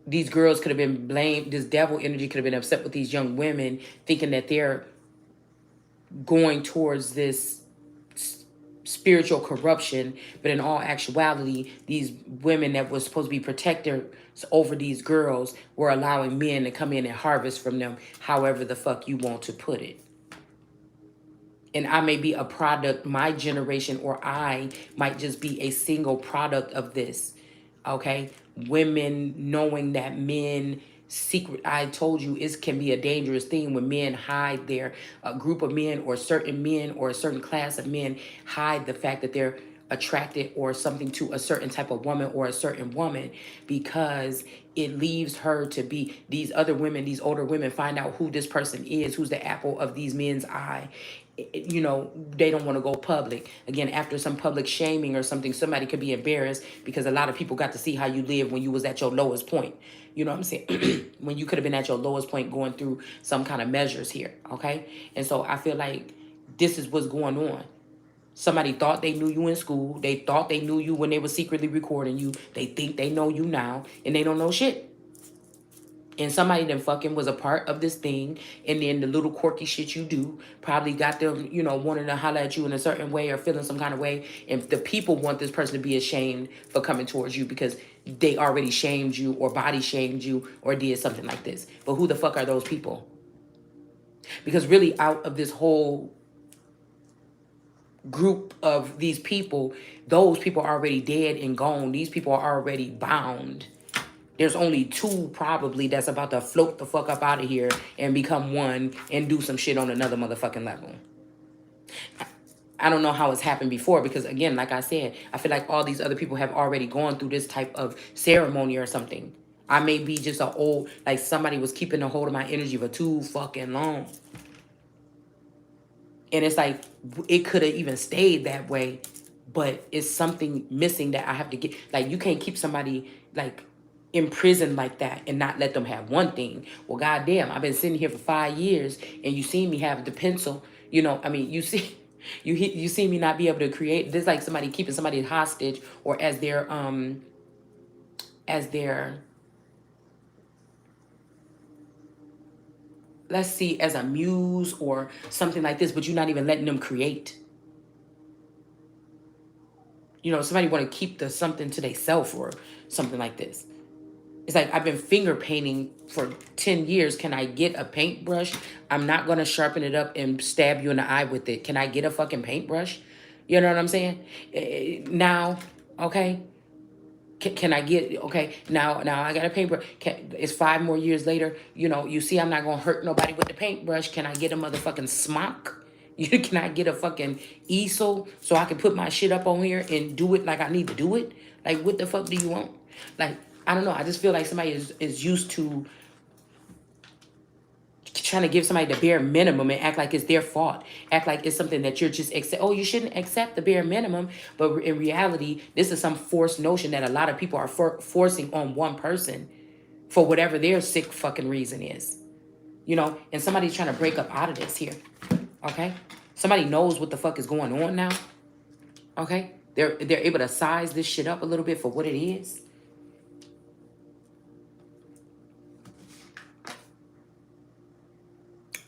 These girls could have been blamed, this devil energy could have been upset with these young women, thinking that they're going towards this spiritual corruption, but in all actuality, these women that were supposed to be protectors over these girls were allowing men to come in and harvest from them, however the fuck you want to put it. And I may be a product, my generation, or I might just be a single product of this. Okay? Women knowing that men secret, I told you, it can be a dangerous thing when men hide a group of men or certain men or a certain class of men hide the fact that they're attracted or something to a certain type of woman or a certain woman, because it leaves her to be, these other women, these older women find out who this person is, who's the apple of these men's eye. They don't want to go public. Again, after some public shaming or something, somebody could be embarrassed because a lot of people got to see how you lived when you was at your lowest point. You know what I'm saying? When you could have been at your lowest point going through some kind of measures here, okay? And so I feel like this is what's going on. Somebody thought they knew you in school. They thought they knew you when they were secretly recording you. They think they know you now, and they don't know shit. And somebody that fucking was a part of this thing, and then the little quirky shit you do probably got them, wanting to holler at you in a certain way or feeling some kind of way. And the people want this person to be ashamed for coming towards you because they already shamed you or body shamed you or did something like this. But who the fuck are those people? Because really, out of this whole group of these people, those people are already dead and gone. These people are already bound. There's only two probably that's about to float the fuck up out of here and become one and do some shit on another motherfucking level. I don't know how it's happened before because, again, like I said, I feel like all these other people have already gone through this type of ceremony or something. I may be just like somebody was keeping a hold of my energy for too fucking long. And it's like, it could have even stayed that way, but it's something missing that I have to get. Like, you can't keep somebody, like, in prison like that and not let them have one thing. Well, goddamn, I've been sitting here for 5 years and you see me have the pencil. You see, you see me not be able to create. This like somebody keeping somebody hostage or as their let's see, as a muse or something like this, but you're not even letting them create. Somebody want to keep something to themselves or something like this. It's like, I've been finger painting for 10 years. Can I get a paintbrush? I'm not going to sharpen it up and stab you in the eye with it. Can I get a fucking paintbrush? You know what I'm saying? Now, okay. Can I get, okay, now I got a paintbrush. It's 5 more years later. You see I'm not going to hurt nobody with the paintbrush. Can I get a motherfucking smock? Can I get a fucking easel so I can put my shit up on here and do it like I need to do it? Like, what the fuck do you want? Like, I don't know. I just feel like somebody is used to trying to give somebody the bare minimum and act like it's their fault. Act like it's something that you're just accept. Oh, you shouldn't accept the bare minimum. But in reality, this is some forced notion that a lot of people are forcing on one person for whatever their sick fucking reason is. And somebody's trying to break up out of this here. Okay? Somebody knows what the fuck is going on now. Okay? They're able to size this shit up a little bit for what it is.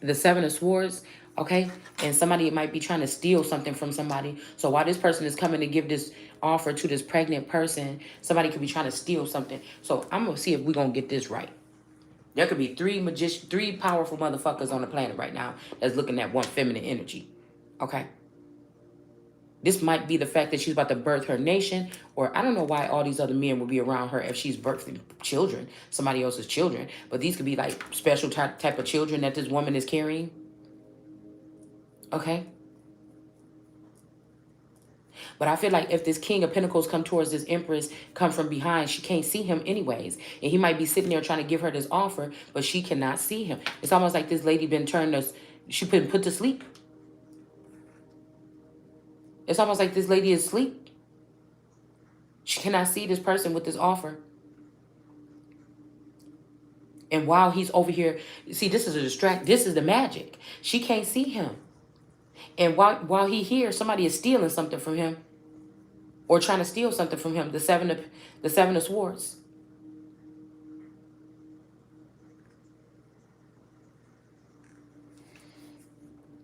The Seven of Swords, okay? And somebody might be trying to steal something from somebody. So while this person is coming to give this offer to this pregnant person, somebody could be trying to steal something. So I'm going to see if we're going to get this right. There could be three powerful motherfuckers on the planet right now that's looking at one feminine energy, okay? This might be the fact that she's about to birth her nation, or I don't know why all these other men would be around her if she's birthing children, somebody else's children. But these could be like special type of children that this woman is carrying. Okay? But I feel like if this King of Pentacles come towards this Empress, come from behind, she can't see him anyways. And he might be sitting there trying to give her this offer, but she cannot see him. It's almost like this lady been she been put to sleep. It's almost like this lady is asleep. She cannot see this person with this offer. And while he's over here, see, this is a distract. This is the magic. She can't see him. And while he here, somebody is stealing something from him, or trying to steal something from him. The seven of swords.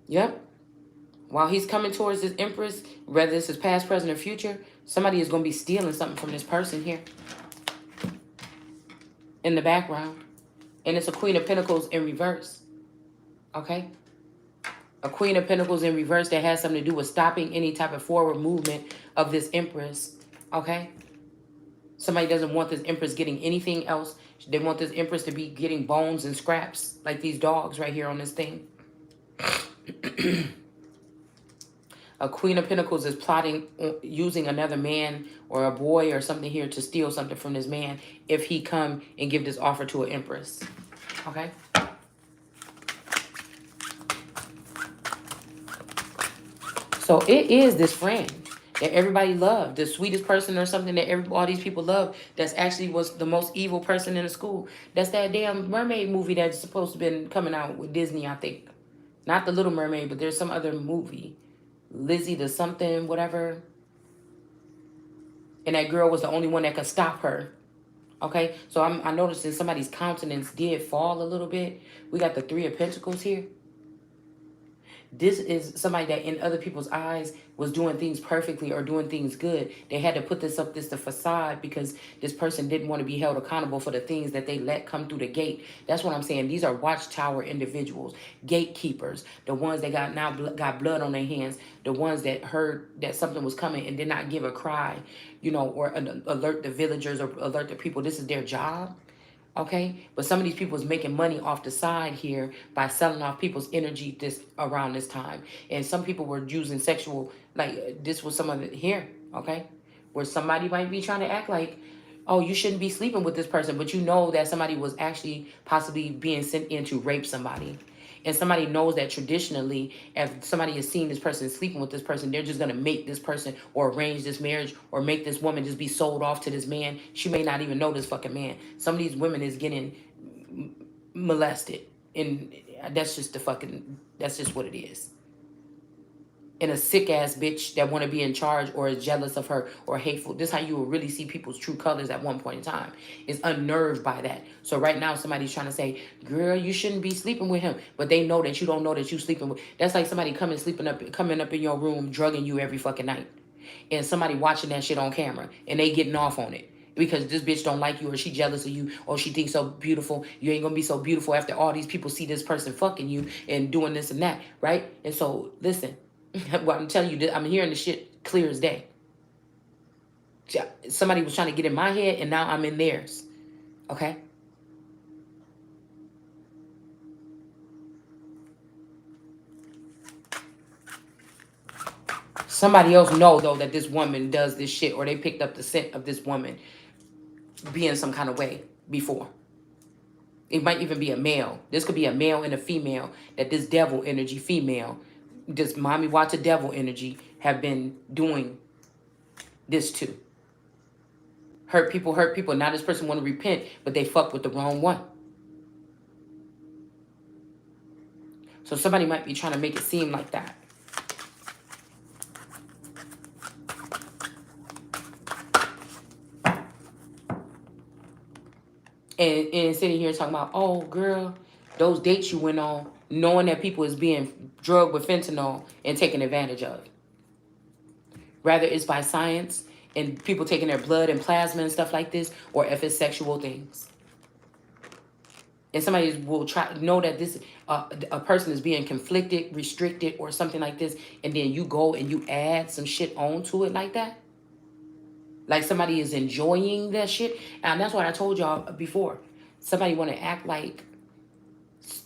Yep. While he's coming towards this Empress, whether this is past, present, or future, somebody is going to be stealing something from this person here in the background. And it's a Queen of Pentacles in reverse. Okay? A Queen of Pentacles in reverse that has something to do with stopping any type of forward movement of this Empress. Okay? Somebody doesn't want this Empress getting anything else. They want this Empress to be getting bones and scraps like these dogs right here on this thing. A Queen of Pentacles is plotting using another man or a boy or something here to steal something from this man if he come and give this offer to an Empress. Okay? So it is this friend that everybody loved, the sweetest person or something that all these people love, that's actually was the most evil person in the school. That's that damn mermaid movie that's supposed to been coming out with Disney, I think. Not The Little Mermaid, but there's some other movie. Lizzie the something, whatever. And that girl was the only one that could stop her. Okay? So I noticed that somebody's countenance did fall a little bit. We got the Three of Pentacles here. This is somebody that in other people's eyes was doing things perfectly or doing things good. They had to put this up, the facade, because this person didn't want to be held accountable for the things that they let come through the gate. That's what I'm saying. These are watchtower individuals, gatekeepers, the ones that got blood on their hands, the ones that heard that something was coming and did not give a cry, you know, or alert the villagers or alert the people. This is their job. Okay, but some of these people is making money off the side here by selling off people's energy around this time. And some people were using sexual, like this was some of it here, okay? Where somebody might be trying to act like, oh, you shouldn't be sleeping with this person, but you know that somebody was actually possibly being sent in to rape somebody. And somebody knows that traditionally, if somebody is seeing this person sleeping with this person, they're just going to make this person or arrange this marriage or make this woman just be sold off to this man. She may not even know this fucking man. Some of these women is getting molested. And that's just that's just what it is. And a sick ass bitch that want to be in charge or is jealous of her or hateful. This is how you will really see people's true colors at one point in time. Is unnerved by that. So right now somebody's trying to say, girl, you shouldn't be sleeping with him. But they know that you don't know that you sleeping with. That's like somebody coming up in your room, drugging you every fucking night. And somebody watching that shit on camera and they getting off on it. Because this bitch don't like you or she jealous of you or she thinks so beautiful. You ain't gonna be so beautiful after all these people see this person fucking you and doing this and that, right? And so listen. Well, I'm telling you, I'm hearing the shit clear as day. Somebody was trying to get in my head, and now I'm in theirs. Okay? Somebody else know, though, that this woman does this shit, or they picked up the scent of this woman being some kind of way before. It might even be a male. This could be a male and a female, that this devil energy female, this mommy watch a devil energy, have been doing this too. Hurt people. Now this person want to repent, but they fucked with the wrong one. So somebody might be trying to make it seem like that. And sitting here talking about, oh, girl, those dates you went on, knowing that people is being drugged with fentanyl and taken advantage of. Rather it's by science and people taking their blood and plasma and stuff like this, or if it's sexual things. And somebody will try know that this a person is being conflicted, restricted, or something like this, and then you go and you add some shit onto it like that. Like somebody is enjoying that shit. And that's what I told y'all before. Somebody want to act like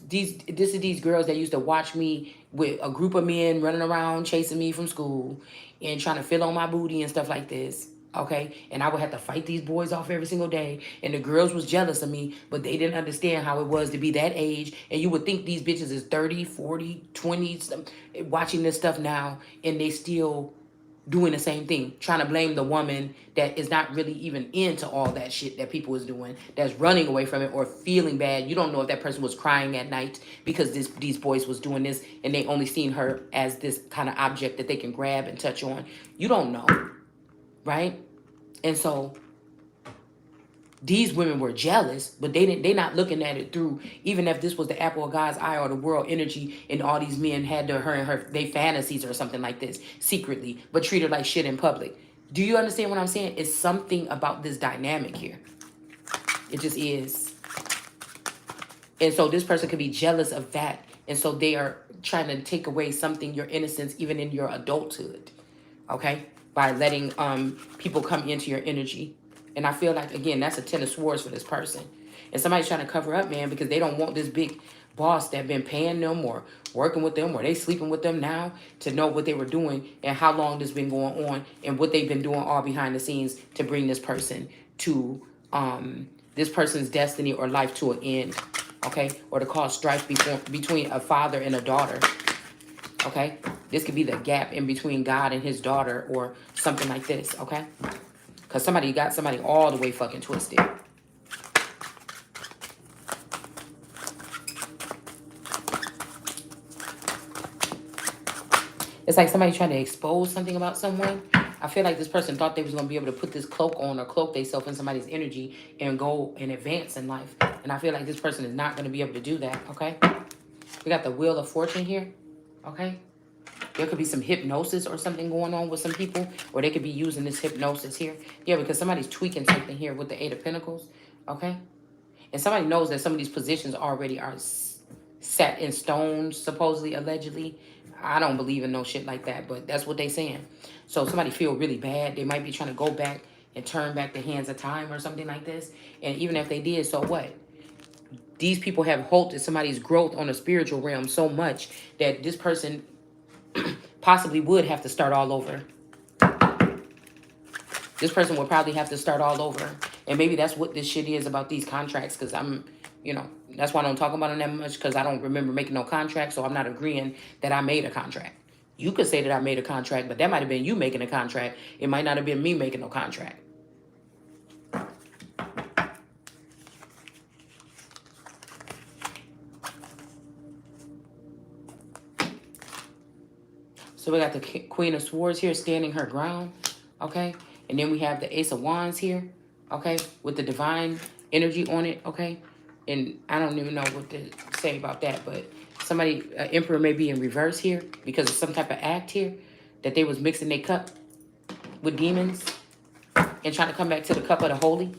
these girls that used to watch me with a group of men running around chasing me from school and trying to fill on my booty and stuff like this. Okay, and I would have to fight these boys off every single day, and the girls was jealous of me, but they didn't understand how it was to be that age. And you would think these bitches is 30, 40, 20 watching this stuff now, and they still doing the same thing, trying to blame the woman that is not really even into all that shit that people is doing, that's running away from it or feeling bad. You don't know if that person was crying at night because these boys was doing this and they only seen her as this kind of object that they can grab and touch on. You don't know, right? And so these women were jealous, but they not looking at it through, even if this was the apple of God's eye or the world energy, and all these men had they fantasies or something like this secretly, but treat her like shit in public. Do you understand what I'm saying? It's something about this dynamic here. It just is. And so this person could be jealous of that. And so they are trying to take away something, your innocence, even in your adulthood. Okay? By letting people come into your energy. And I feel like, again, that's a 10 of swords for this person. And somebody's trying to cover up, man, because they don't want this big boss that been paying them or working with them or they sleeping with them now to know what they were doing and how long this been going on and what they've been doing all behind the scenes to bring this person to this person's destiny or life to an end, okay? Or to cause strife between a father and a daughter, okay? This could be the gap in between God and his daughter or something like this, okay? Because somebody got somebody all the way fucking twisted. It's like somebody trying to expose something about someone. I feel like this person thought they was going to be able to put this cloak on or cloak themselves in somebody's energy and go and advance in life. And I feel like this person is not going to be able to do that, okay? We got the Wheel of Fortune here, okay? There could be some hypnosis or something going on with some people, or they could be using this hypnosis here. Yeah, because somebody's tweaking something here with the Eight of Pentacles, okay? And somebody knows that some of these positions already are set in stone, supposedly, allegedly. I don't believe in no shit like that, but that's what they saying. So somebody feel really bad. They might be trying to go back and turn back the hands of time or something like this. And even if they did, so what? These people have halted somebody's growth on a spiritual realm so much that this person possibly would have to start all over. This person would probably have to start all over. And maybe that's what this shit is about these contracts, because I'm, you know, that's why I don't talk about them that much, because I don't remember making no contract, so I'm not agreeing that I made a contract. You could say that I made a contract, but that might have been you making a contract. It might not have been me making no contract. So we got the Queen of Swords here standing her ground, okay? And then we have the Ace of Wands here, okay? With the divine energy on it, okay? And I don't even know what to say about that, but somebody, Emperor may be in reverse here because of some type of act here that they was mixing their cup with demons and trying to come back to the cup of the holy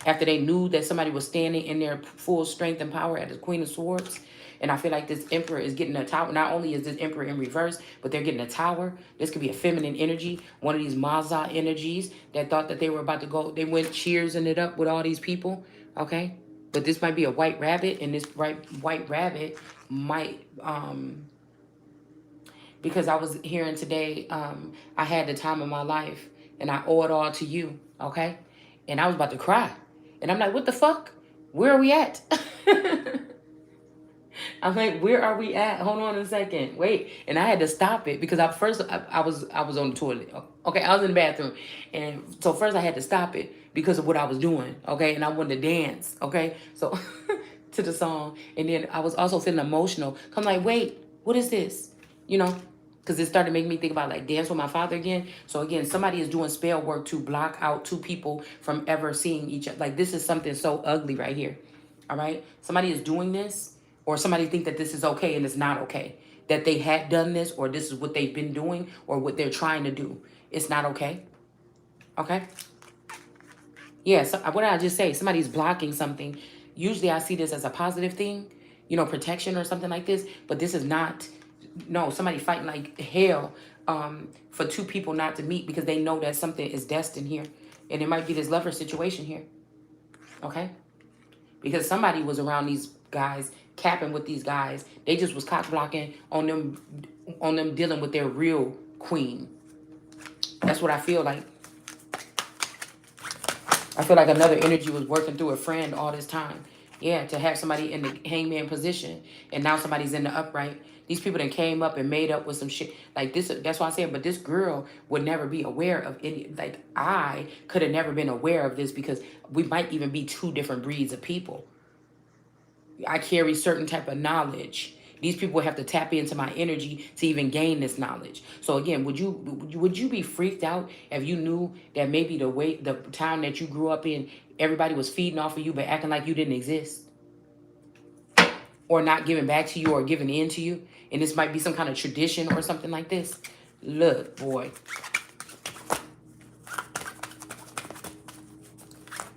after they knew that somebody was standing in their full strength and power at the Queen of Swords. And I feel like this Emperor is getting a tower. Not only is this Emperor in reverse, but they're getting a tower. This could be a feminine energy. One of these Maza energies that thought that they were about to go. They went cheersing it up with all these people. Okay. But this might be a white rabbit. And this white rabbit might, because I was hearing today, I had the time of my life. And I owe it all to you. Okay. And I was about to cry. And I'm like, what the fuck? Where are we at? I'm like, where are we at? Hold on a second. Wait. And I had to stop it because I was on the toilet. Okay, I was in the bathroom. And so first I had to stop it because of what I was doing. Okay, and I wanted to dance. Okay, so to the song. And then I was also feeling emotional. I'm like, wait, what is this? You know? Because it started making me think about like Dance with My Father again. So again, somebody is doing spell work to block out two people from ever seeing each other. Like this is something so ugly right here. All right. Somebody is doing this, or somebody think that this is okay and it's not okay. That they had done this, or this is what they've been doing, or what they're trying to do. It's not okay. Okay. Yeah, so what did I just say? Somebody's blocking something. Usually I see this as a positive thing, you know, protection or something like this. But this is not, no, somebody fighting like hell for two people not to meet because they know that something is destined here. And it might be this lover situation here, okay? Because somebody was around these guys, capping with these guys. They just was cock blocking on them dealing with their real queen. That's what I feel like. I feel like another energy was working through a friend all this time. Yeah, to have somebody in the hangman position and now somebody's in the upright. These people that came up and made up with some shit. Like this, that's why I said, but this girl would never be aware of any, like I could have never been aware of this because we might even be two different breeds of people. I carry certain type of knowledge. These people have to tap into my energy to even gain this knowledge. So again, would you be freaked out if you knew that maybe the town that you grew up in, everybody was feeding off of you but acting like you didn't exist? Or not giving back to you or giving in to you? And this might be some kind of tradition or something like this. Look, boy.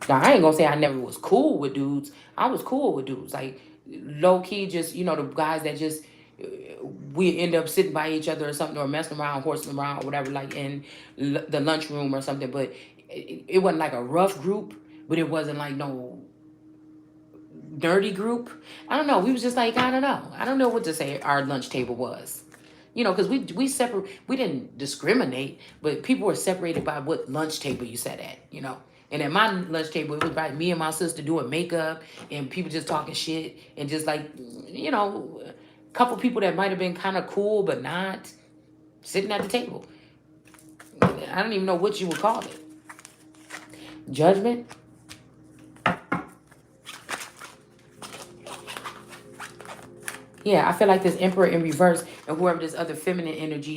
Now, I ain't gonna say I never was cool with dudes. I was cool with dudes. Like, low-key, just, you know, the guys that just, we end up sitting by each other or something, or messing around, horsing around, or whatever, like in the lunchroom or something. But it wasn't like a rough group, but it wasn't like no dirty group. I don't know. We was just like, I don't know. I don't know what to say our lunch table was. You know, because we didn't discriminate, but people were separated by what lunch table you sat at, you know. And at my lunch table, it was about me and my sister doing makeup and people just talking shit and just like, you know, a couple people that might have been kind of cool but not sitting at the table. I don't even know what you would call it. Judgment. Yeah, I feel like this Emperor in reverse and whoever this other feminine energy,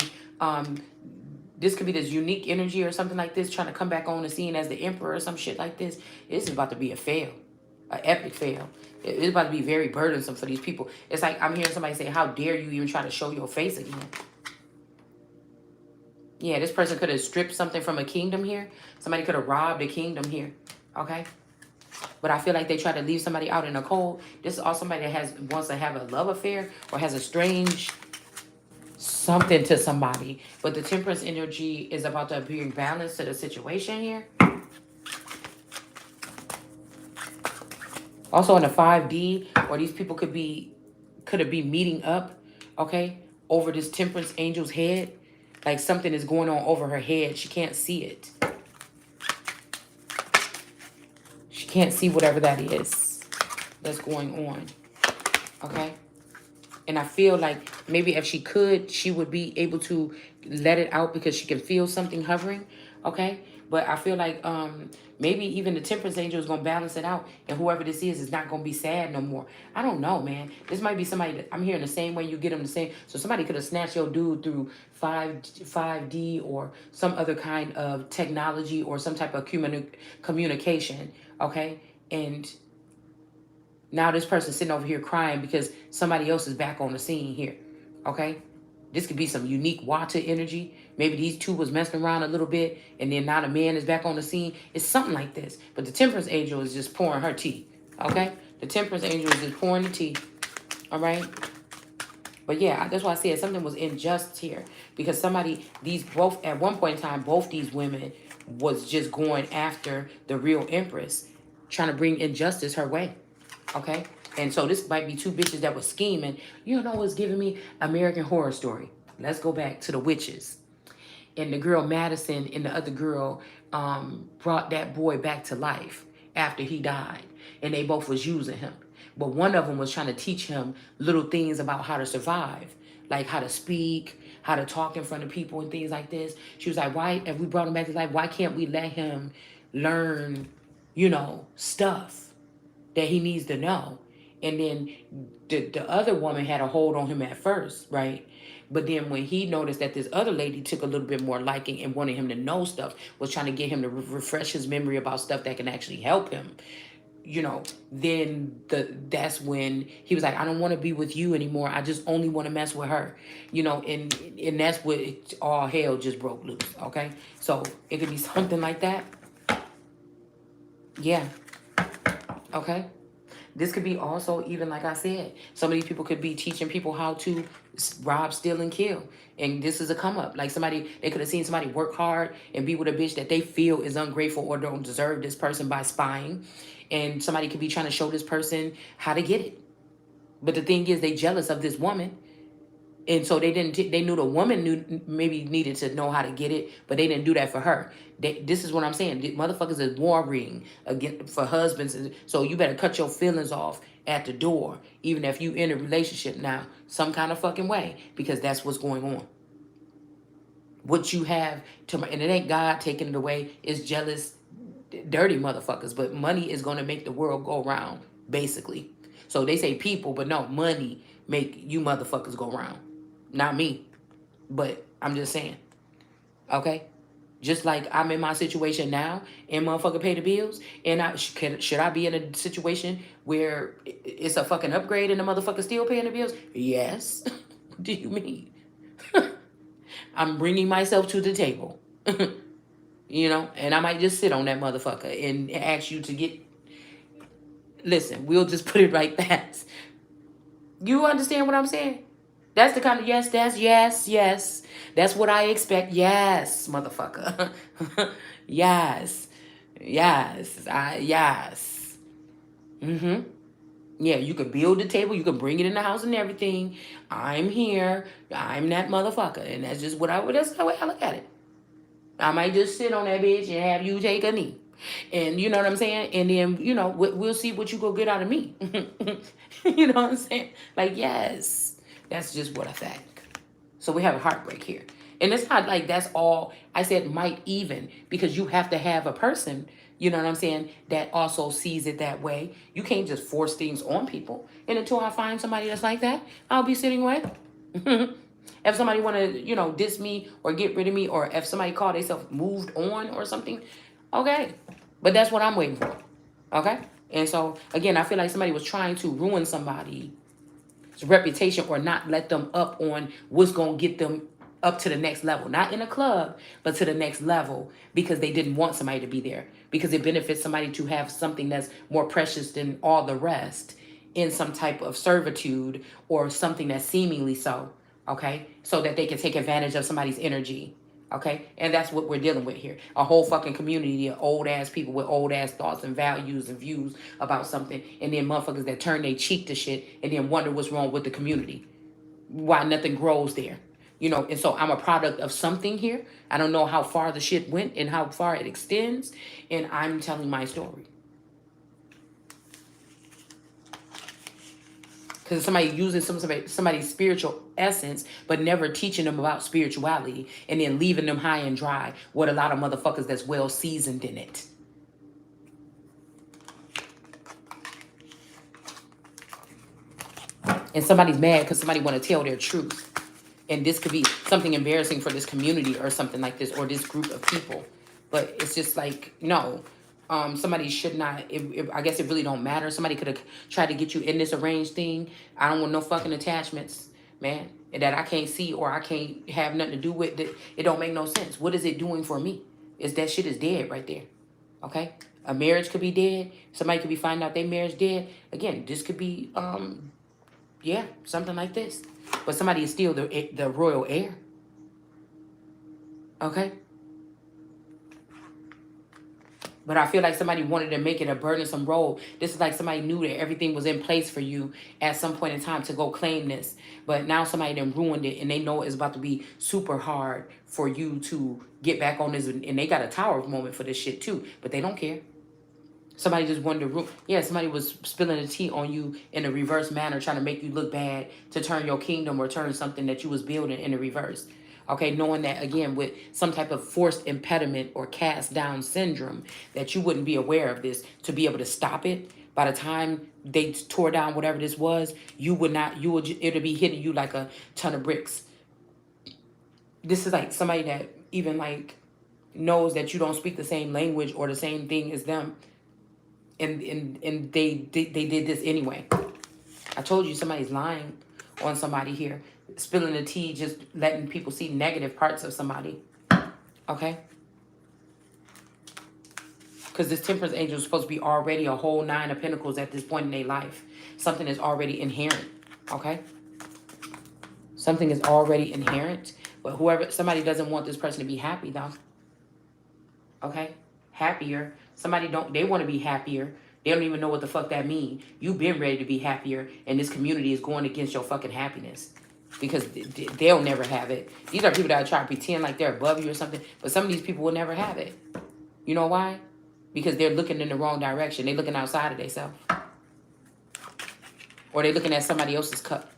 this could be this unique energy or something like this, trying to come back on the scene as the Emperor or some shit like this. This is about to be a fail, an epic fail. It's about to be very burdensome for these people. It's like I'm hearing somebody say, how dare you even try to show your face again? Yeah, this person could have stripped something from a kingdom here. Somebody could have robbed a kingdom here, okay? But I feel like they try to leave somebody out in the cold. This is also somebody that wants to have a love affair or has a strange something to somebody. But the Temperance energy is about to bring balance to the situation here. Also in the 5D, or these people could be meeting up, okay, over this Temperance angel's head. Like something is going on over her head. She can't see it. She can't see whatever that is that's going on, okay? And I feel like maybe if she could, she would be able to let it out because she can feel something hovering, okay? But I feel like maybe even the Temperance angel is going to balance it out. And whoever this is not going to be sad no more. I don't know, man. This might be somebody that I'm hearing the same way you get them the same. So somebody could have snatched your dude through 5D or some other kind of technology or some type of communication, okay? And now this person's sitting over here crying because somebody else is back on the scene here, okay? This could be some unique water energy. Maybe these two was messing around a little bit and then now the man is back on the scene. It's something like this. But the Temperance angel is just pouring her tea, okay? The Temperance angel is just pouring the tea, all right? But yeah, that's why I said something was unjust here. Because these both, at one point in time, both these women was just going after the real Empress, trying to bring injustice her way, okay? And so this might be two bitches that were scheming. You know what's giving me? American Horror Story. Let's go back to the witches. And the girl Madison and the other girl brought that boy back to life after he died. And they both was using him. But one of them was trying to teach him little things about how to survive. Like how to speak, how to talk in front of people and things like this. She was like, why, if we brought him back to life, why can't we let him learn, you know, stuff that he needs to know? And then the other woman had a hold on him at first, right? But then when he noticed that this other lady took a little bit more liking and wanted him to know stuff, was trying to get him to refresh his memory about stuff that can actually help him, then that's when he was like, I don't want to be with you anymore. I just only want to mess with her, and that's what all hell just broke loose. Okay, so it could be something like that. Yeah. Okay. This could be also, even like I said, some of these people could be teaching people how to rob, steal, and kill. And this is a come up. Like they could have seen somebody work hard and be with a bitch that they feel is ungrateful or don't deserve this person by spying. And somebody could be trying to show this person how to get it. But the thing is, they jealous of this woman. And so they knew the woman maybe needed to know how to get it, but they didn't do that for her. This is what I'm saying. Motherfuckers is warring against for husbands. So you better cut your feelings off at the door, even if you in a relationship now, some kind of fucking way, because that's what's going on. What you have and it ain't God taking it away. It's jealous, dirty motherfuckers. But money is going to make the world go round, basically. So they say people, but no, money make you motherfuckers go round. Not me, but I'm just saying. Okay? Just like I'm in my situation now and motherfucker pay the bills, and should I be in a situation where it's a fucking upgrade and the motherfucker still paying the bills? Yes. What do you mean? I'm bringing myself to the table. And I might just sit on that motherfucker and ask you to get... Listen, we'll just put it like that. You understand what I'm saying? That's the kind of yes, yes. That's what I expect. Yes, motherfucker. Yes. Yes. Yes. Mm-hmm. Yeah, you can build the table. You can bring it in the house and everything. I'm here. I'm that motherfucker. And that's just that's the way I look at it. I might just sit on that bitch and have you take a knee. And you know what I'm saying? And then, we'll see what you go get out of me. You know what I'm saying? Like, yes. That's just what I think. So we have a heartbreak here. And it's not like that's all. I said might even, because you have to have a person, you know what I'm saying, that also sees it that way. You can't just force things on people. And until I find somebody that's like that, I'll be sitting away. If somebody want to, diss me or get rid of me, or if somebody call themselves moved on or something, okay. But that's what I'm waiting for. Okay? And so, again, I feel like somebody was trying to ruin somebody's reputation or not let them up on what's going to get them up to the next level. Not in a club, but to the next level, because they didn't want somebody to be there. Because it benefits somebody to have something that's more precious than all the rest in some type of servitude or something that's seemingly so. Okay? So that they can take advantage of somebody's energy. Okay? And that's what we're dealing with here. A whole fucking community of old ass people with old ass thoughts and values and views about something. And then motherfuckers that turn their cheek to shit and then wonder what's wrong with the community. Why nothing grows there. And so I'm a product of something here. I don't know how far the shit went and how far it extends. And I'm telling my story. Because somebody using somebody's spiritual essence, but never teaching them about spirituality, and then leaving them high and dry with a lot of motherfuckers that's well seasoned in it. And somebody's mad because somebody want to tell their truth. And this could be something embarrassing for this community or something like this, or this group of people. But it's just like, no. Somebody should not, I guess it really don't matter. Somebody could have tried to get you in this arranged thing. I don't want no fucking attachments, man, that I can't see or I can't have nothing to do with. It don't make no sense. What is it doing for me? That shit is dead right there. Okay? A marriage could be dead. Somebody could be finding out their marriage dead. Again, this could be, something like this. But somebody is still the royal heir. Okay? But I feel like somebody wanted to make it a burdensome role. This is like somebody knew that everything was in place for you at some point in time to go claim this. But now somebody done ruined it, and they know it's about to be super hard for you to get back on this. And they got a tower moment for this shit too. But they don't care. Somebody just wanted to... somebody was spilling the tea on you in a reverse manner, trying to make you look bad, to turn your kingdom or turn something that you was building in the reverse. Okay, knowing that, again, with some type of forced impediment or cast down syndrome, that you wouldn't be aware of this to be able to stop it. By the time they tore down whatever this was, it'll be hitting you like a ton of bricks. This is like somebody that even like knows that you don't speak the same language or the same thing as them. And they did this anyway. I told you somebody's lying on somebody here. Spilling the tea, just letting people see negative parts of somebody. Okay? Because this temperance angel is supposed to be already a whole 9 of pentacles at this point in their life. Something is already inherent. Okay? Something is already inherent. But somebody doesn't want this person to be happy though. Okay? Happier. They want to be happier. They don't even know what the fuck that means. You've been ready to be happier, and this community is going against your fucking happiness. Because they'll never have it. These are people that are trying to pretend like they're above you or something, but some of these people will never have it. You know why? Because they're looking in the wrong direction. They're looking outside of themselves. Or they're looking at somebody else's cup.